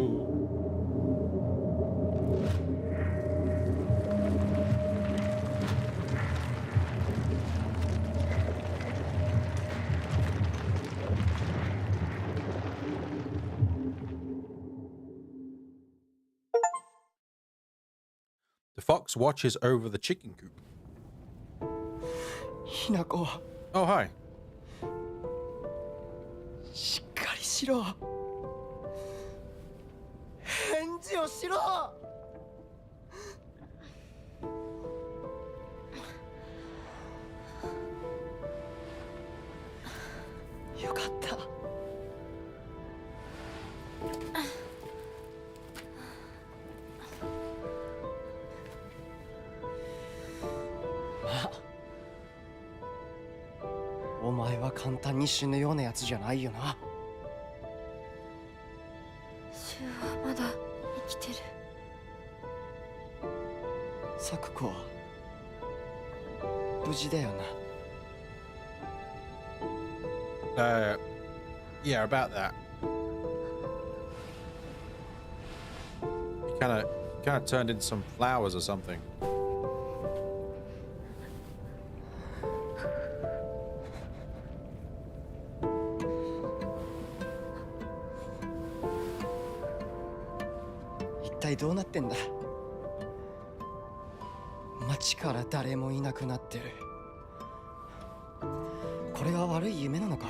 The fox watches over the chicken coop. ひなこ、 Oh, hi. しっかりしろ。返事をしろ。よかった。お前は簡単に死ぬようなやつじゃないよな。シュウはまだ生きてる。サクコは無事だよな。Yeah, about that. He kind of turned into some flowers or something. 一体どうなってんだ。街から誰もいなくなってる。これは悪い夢なのか。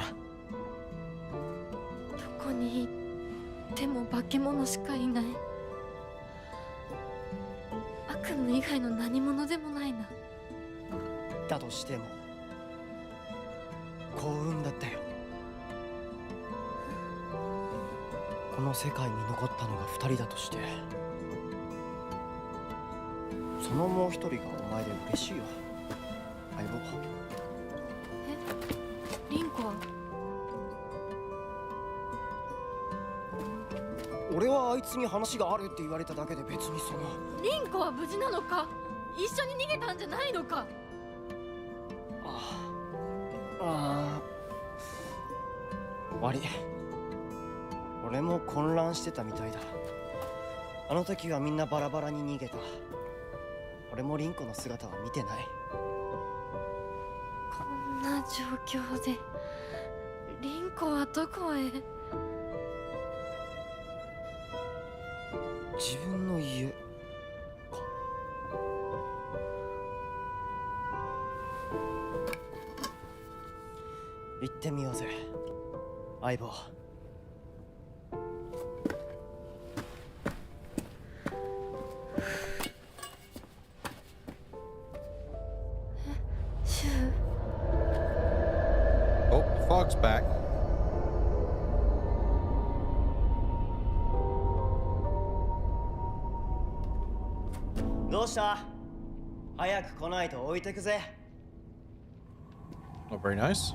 どこに行っても化け物しかいない。悪夢以外の何者でもないな。だとしても幸運だったよ。この世界に残ったのが2人だとして、そのもう1人がお前で嬉しいよ、相棒。え、リンコは？俺はあいつに話があるって言われただけで、別にその。リンコは無事なのか？一緒に逃げたんじゃないのか？悪い。俺も混乱してたみたいだ。あの時はみんなバラバラに逃げた。俺もリンコの姿は見てない。こんな状況でリンコはどこへ？自分の家か。行ってみようぜ、相棒。シュウ。 Oh, the fog's back. どうした？早く来ないと置いてくぜ。 Not very nice.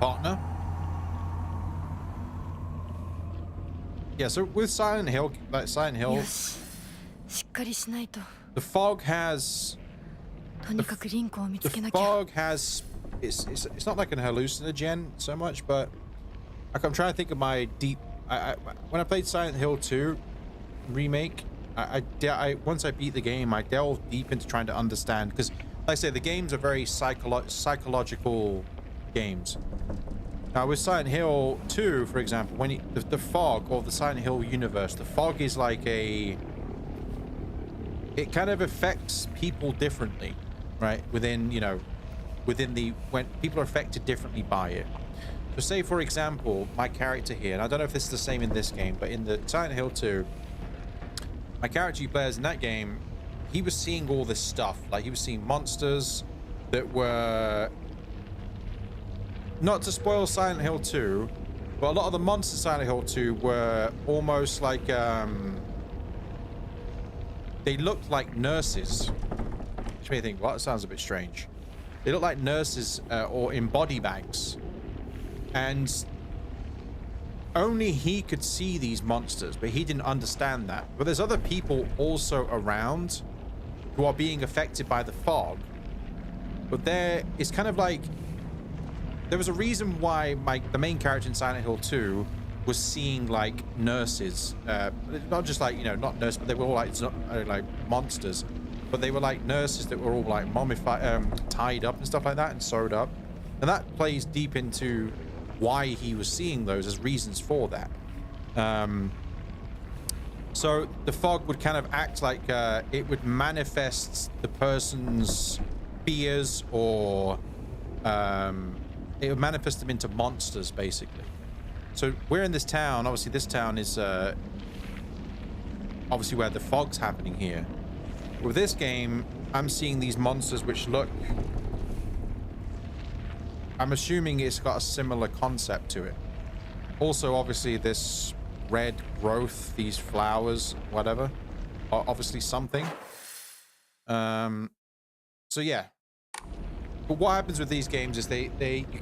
Partner. Yeah, so with Silent Hill, like Silent Hill, しっかりしないと。 the fog has とにかくリンコを見つ the けなきゃ。 fog has it's not like an hallucinogen so much, but like I'm trying to think of my deep. When I played Silent Hill 2 remake, I once I beat the game, I delved deep into trying to understand, because like I say, the games are very psychological games. Now with Silent Hill 2, for example, when the fog, or the Silent Hill universe, the fog is like it kind of affects people differently, right? Within, you know, when people are affected differently by it. So say, for example, my character here, and I don't know if this is the same in this game, but in the Silent Hill 2, my character you play as in that game, he was seeing all this stuff. Like, he was seeing monsters that were... Not to spoil Silent Hill 2, but a lot of the monsters in Silent Hill 2 were almost like, they looked like nurses. Which made me think, well, that sounds a bit strange. They look like nurses or in body bags. And only he could see these monsters, but he didn't understand that. But there's other people also around who are being affected by the fog. But it's kind of like... There was a reason why the main character in Silent Hill 2 was seeing like nurses. Not just like, you know, not nurses, but they were all like monsters. But they were like nurses that were all like mummified, tied up and stuff like that, and sewed up. And that plays deep into why he was seeing those as reasons for that. So the fog would kind of act like it would manifest the person's fears, or it would manifest them into monsters, basically. So we're in this town. Obviously, this town is obviously where the fog's happening here. With this game, I'm seeing these monsters which look... I'm assuming it's got a similar concept to it. Also, obviously, this red growth, these flowers, whatever, are obviously something. So yeah. But what happens with these games is you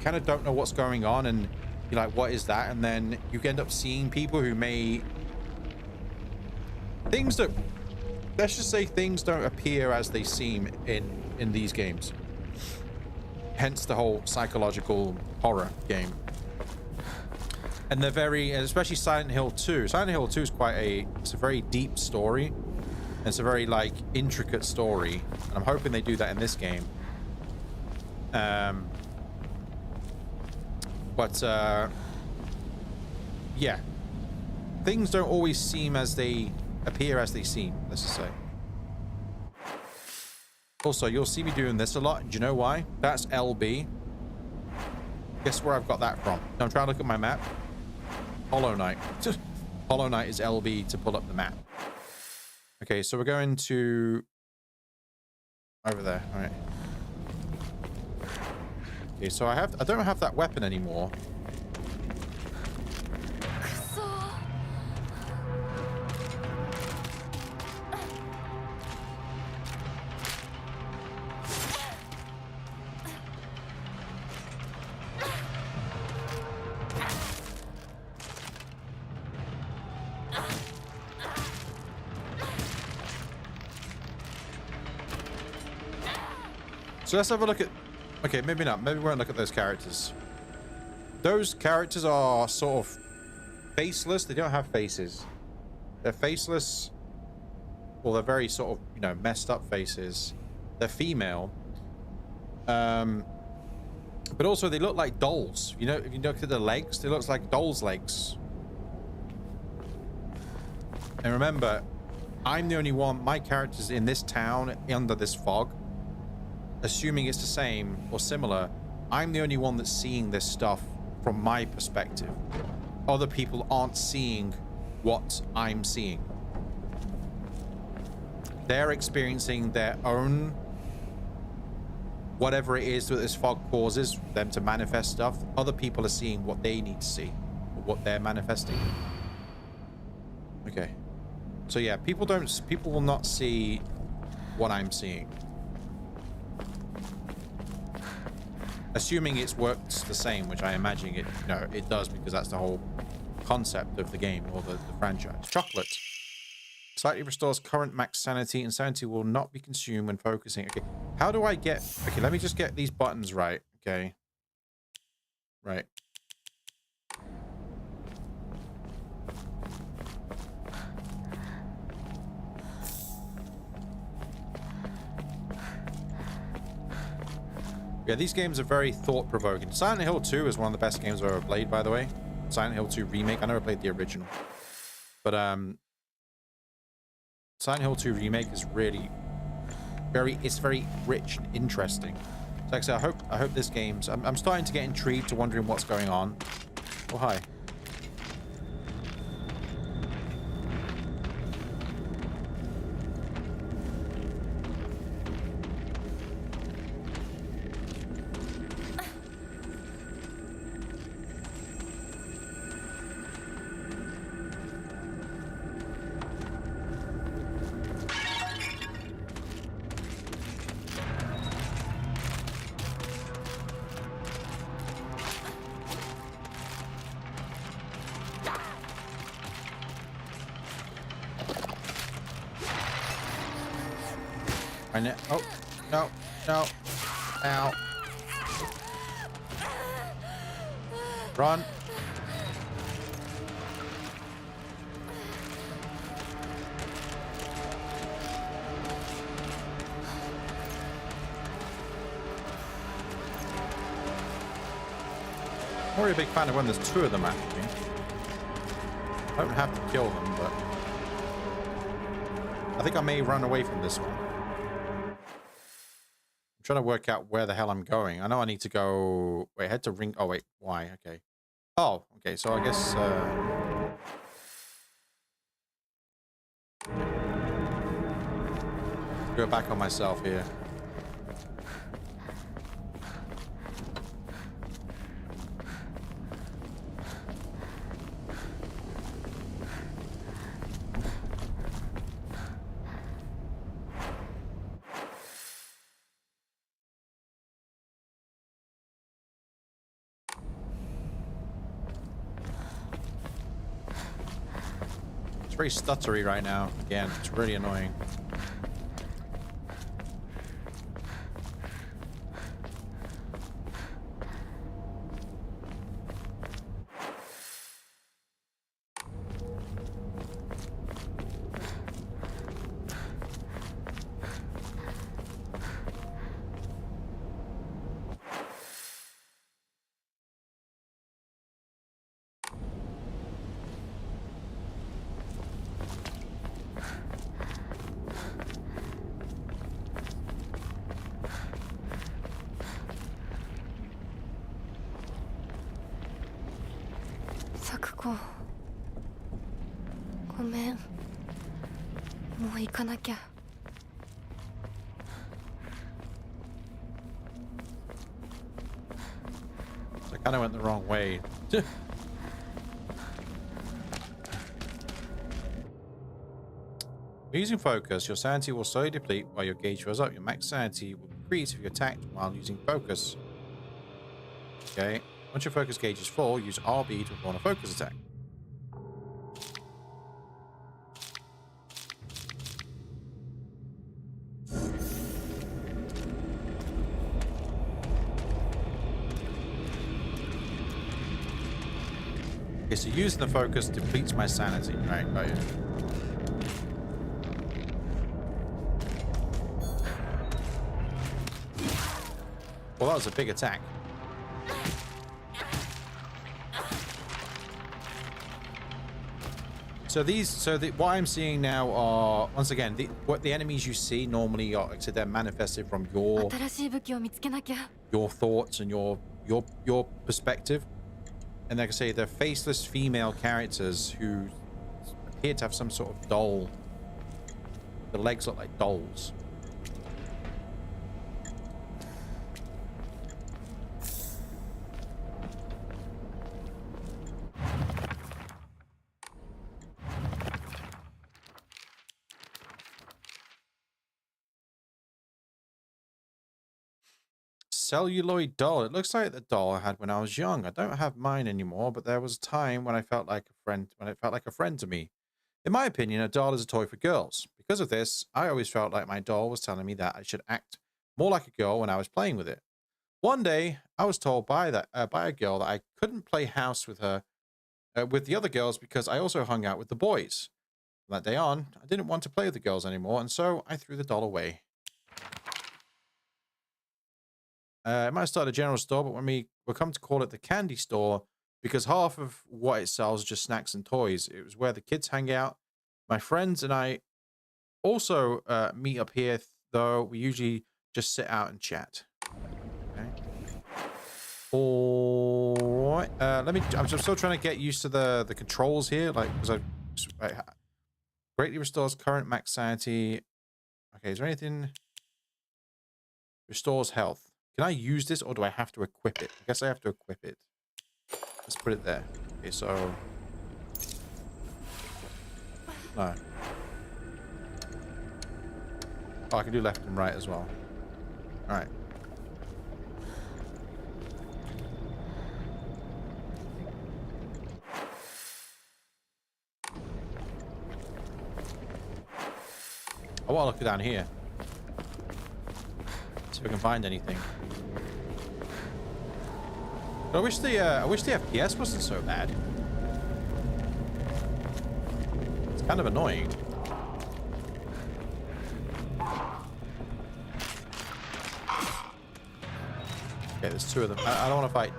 kind of don't know what's going on, and you're like, what is that? And then you end up seeing people who may... Things that... Let's just say things don't appear as they seem in these games. Hence the whole psychological horror game. And they're very... Especially Silent Hill 2. Silent Hill 2 is it's a very deep story. And it's a very, like, intricate story. And I'm hoping they do that in this game. Yeah. Things don't always seem as they appear as they seem, let's just say. Also, you'll see me doing this a lot. Do you know why? That's LB. Guess where I've got that from? I'm trying to look at my map. Hollow Knight. Hollow Knight is LB to pull up the map. Okay, so we're going to... Over there, all right. Okay, so I don't have that weapon anymore. So let's have a look at... Okay, maybe not. Maybe we won't look at those characters. Those characters are sort of faceless. They don't have faces. They're faceless. Well, they're very sort of, you know, messed up faces. They're female. But also they look like dolls. You know, if you look at the legs, they look like dolls' legs. And remember, I'm the only one... My character's in this town under this fog. Assuming it's the same or similar, I'm the only one that's seeing this stuff from my perspective. Other people aren't seeing what I'm seeing. They're experiencing their own... Whatever it is that this fog causes them to manifest stuff. Other people are seeing what they need to see. Or what they're manifesting. Okay. So yeah, people will not see what I'm seeing. Assuming it works the same, which I imagine it, it does, because that's the whole concept of the game or the franchise. Chocolate. Slightly restores current max sanity, and sanity will not be consumed when focusing. Okay, how do I get... Okay, let me just get these buttons right. Okay. Right. Yeah, these games are very thought-provoking. Silent Hill 2 is one of the best games I've ever played, by the way. Silent Hill 2 Remake. I never played the original. But, Silent Hill 2 Remake is really it's very rich and interesting. So like I said, I hope this game's... I'm starting to get intrigued to wondering what's going on. Oh, hi. Oh, no, no. Ow. Run. I'm already a big fan of when there's two of them, actually. I don't have to kill them, but... I think I may run away from this one. I'm trying to work out where the hell I'm going. I know I need to go... Wait, head to ring... Oh, wait. Why? Okay. Oh, okay. So I guess... Go back on myself here. It's very stuttery right now. Again, it's really annoying. I kind of went the wrong way. Using focus, your sanity will slowly deplete while your gauge goes up. Your max sanity will increase if you attack while using focus. Okay. Once your focus gauge is full, use RB to perform a focus attack. Okay, so using the focus depletes my sanity. Right, got you. Well, that was a big attack. So what I'm seeing now are, once again, what the enemies you see normally are, so they're manifested from your thoughts and your perspective. And like I say, they're faceless female characters who appear to have some sort of doll. The legs look like dolls. celluloid doll. It looks like the doll I had when I was young. I don't have mine anymore, but there was a time when I felt like a friend, when it felt like a friend to me. In my opinion, a doll is a toy for girls. Because of this, I always felt like my doll was telling me that I should act more like a girl when I was playing with it. One day, I was told by a girl that I couldn't play house with her, with the other girls because I also hung out with the boys. From that day on, I didn't want to play with the girls anymore, and so I threw the doll away. It might start a general store, but when we'll come to call it the candy store because half of what it sells is just snacks and toys. It was where the kids hang out. My friends and I also meet up here, though we usually just sit out and chat. Okay. All right. I'm still trying to get used to the controls here, like because I greatly restores current max sanity. Okay, is there anything? Restores health. Can I use this or do I have to equip it? I guess I have to equip it. Let's put it there. Okay, so... No. Oh, I can do left and right as well. Alright. I want to look down here. See if I can find anything. But I wish the FPS wasn't so bad. It's kind of annoying. Okay, there's two of them. I don't want to fight.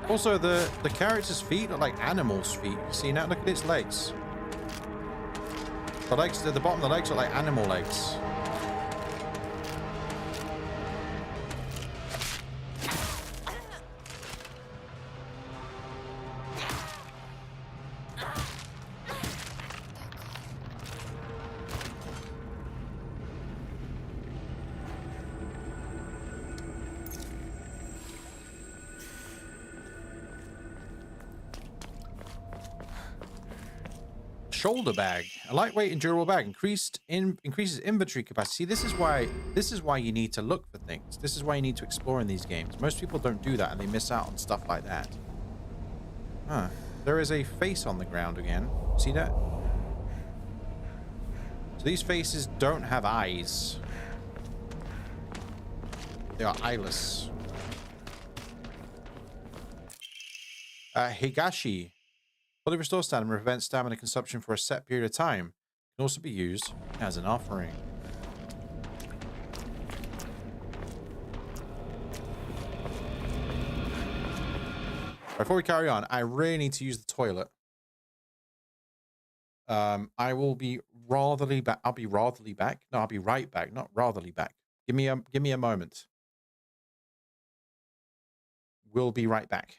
Also, the character's feet are like animals' feet. You see now? Look at its legs. The legs at the bottom of the legs are like animal legs. Shoulder bag, a lightweight and durable bag, increases inventory capacity. This is why you need to look for things. This is why you need to explore in these games. Most people don't do that and they miss out on stuff like that. Huh. There is a face on the ground again. See that? So these faces don't have eyes. They are eyeless. Higashi. Fully restore stamina prevents stamina consumption for a set period of time. It can also be used as an offering. Before we carry on, I really need to use the toilet. I will be ratherly back. I'll be ratherly back. No, I'll be right back, not ratherly back. Give me a moment. We'll be right back.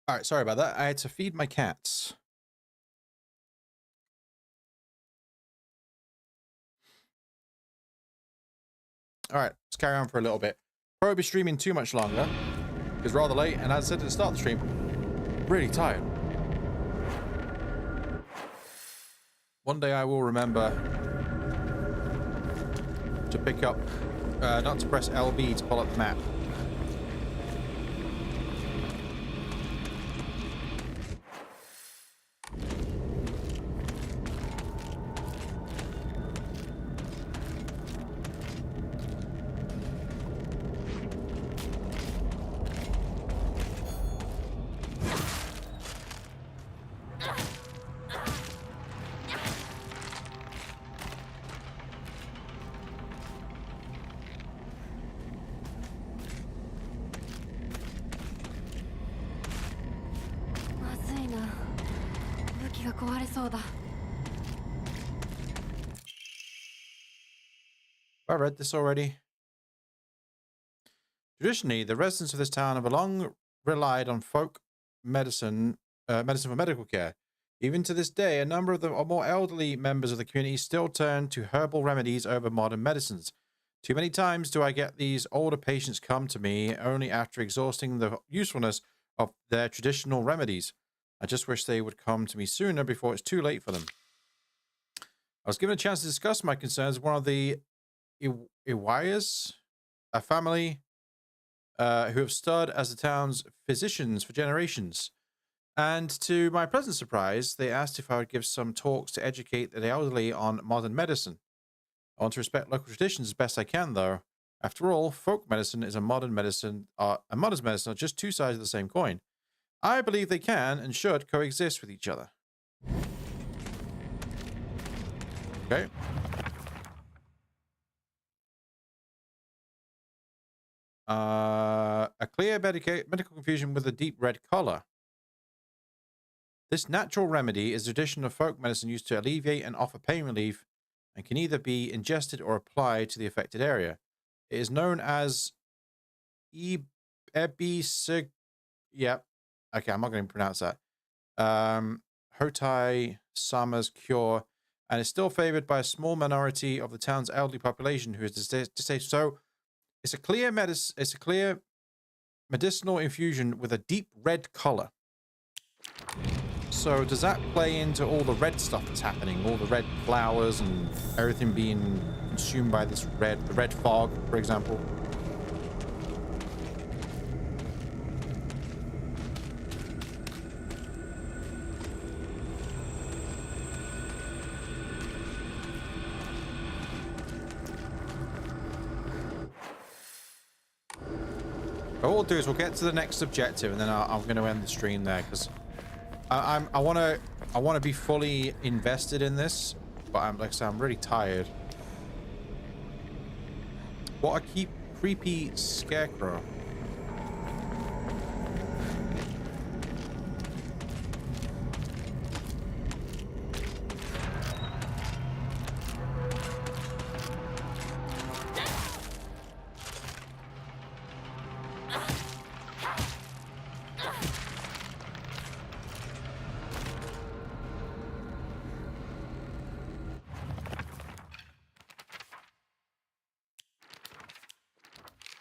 All right, sorry about that. I had to feed my cats. All right, let's carry on for a little bit. Probably be streaming too much longer. It's rather late, and as I said at the start of the stream, really tired. One day I will remember to pick up, not to press LB to pull up the map. I read this already. Traditionally, the residents of this town have long relied on folk medicine for medical care. Even to this day, a number of the more elderly members of the community still turn to herbal remedies over modern medicines. Too many times do I get these older patients come to me only after exhausting the usefulness of their traditional remedies. I just wish they would come to me sooner before it's too late for them. I was given a chance to discuss my concerns with one of the Iwayas, a family who have stood as the town's physicians for generations. And to my pleasant surprise, they asked if I would give some talks to educate the elderly on modern medicine. I want to respect local traditions as best I can, though. After all, folk medicine is a modern medicine, and modern medicine are just two sides of the same coin. I believe they can and should coexist with each other. Okay. A clear medical confusion with a deep red color. This natural remedy is a tradition of folk medicine used to alleviate and offer pain relief and can either be ingested or applied to the affected area. It is known as Ebisig. Yep. Okay, I'm not going to pronounce that. Hotai Sama's cure, and is still favored by a small minority of the town's elderly population who is disabled. So it's a clear medicinal infusion with a deep red color. So does that play into all the red stuff that's happening? All the red flowers and everything being consumed by this the red fog, for example? What we'll do is we'll get to the next objective, and then I'm going to end the stream there because I want to be fully invested in this, but like I said, I'm really tired. What a creepy scarecrow.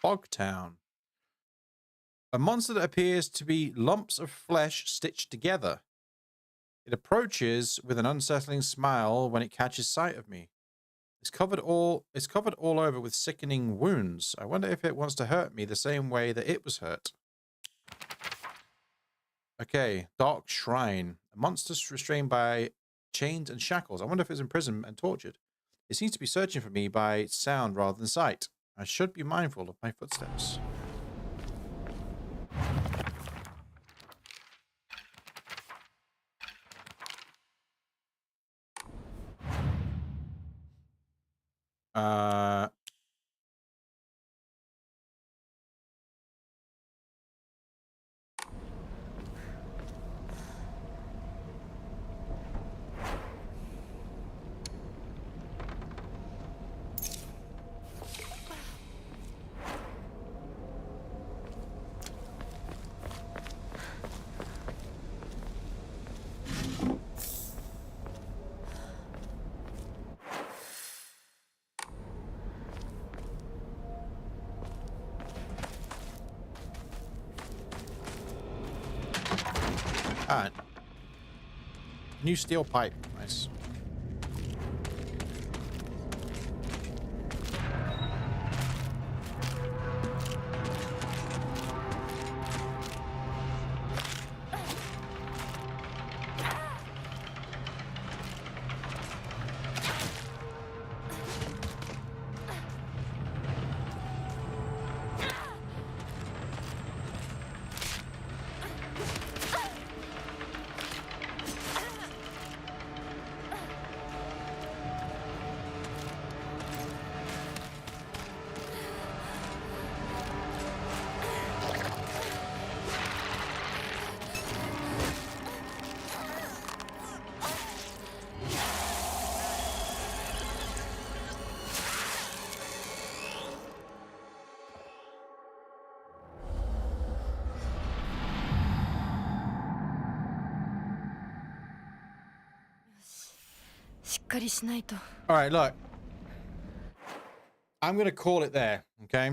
Fogtown. A monster that appears to be lumps of flesh stitched together. It approaches with an unsettling smile when it catches sight of me. It's covered all over with sickening wounds. I wonder if it wants to hurt me the same way that it was hurt. Okay, Dark Shrine. A monster restrained by chains and shackles. I wonder if it's imprisoned and tortured. It seems to be searching for me by sound rather than sight. I should be mindful of my footsteps. Ah. New steel pipe. Nice. All right, look. I'm going to call it there, okay?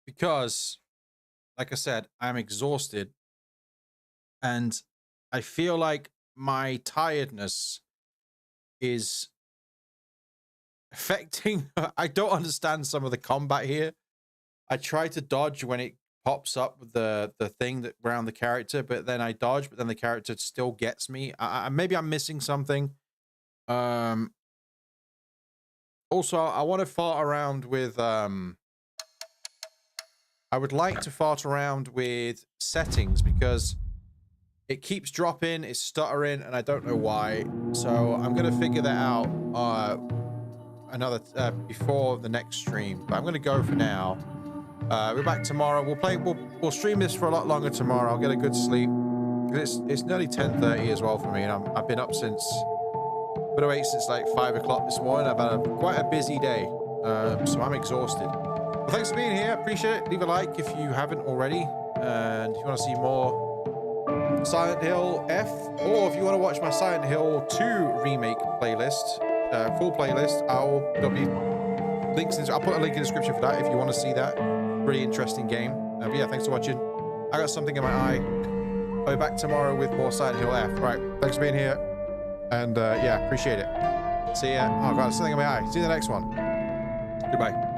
Because, like I said, I'm exhausted. And I feel like my tiredness is affecting... I don't understand some of the combat here. I try to dodge when it pops up with the thing that around the character, but then I dodge, but then the character still gets me. Maybe I'm missing something. Also, I want to fart around with I would like to fart around with settings because it keeps dropping, it's stuttering, and I don't know why. So I'm gonna figure that out before the next stream. But I'm gonna go for now. We're back tomorrow. We'll stream this for a lot longer tomorrow. I'll get a good sleep. It's nearly 10:30 as well for me, and I've been up since like 5 o'clock this morning. I've had quite a busy day, so I'm exhausted. Well, thanks for being here. Appreciate it. Leave a like if you haven't already, and if you want to see more Silent Hill F, or if you want to watch my Silent Hill 2 remake playlist, full playlist, I'll put a link in the description for that if you want to see that. Really interesting game. But yeah, thanks for watching. I got something in my eye. I'll be back tomorrow with more Silent Hill F. Right, thanks for being here. And yeah, appreciate it. See ya. Oh god, something in my eye. See you in the next one. Goodbye.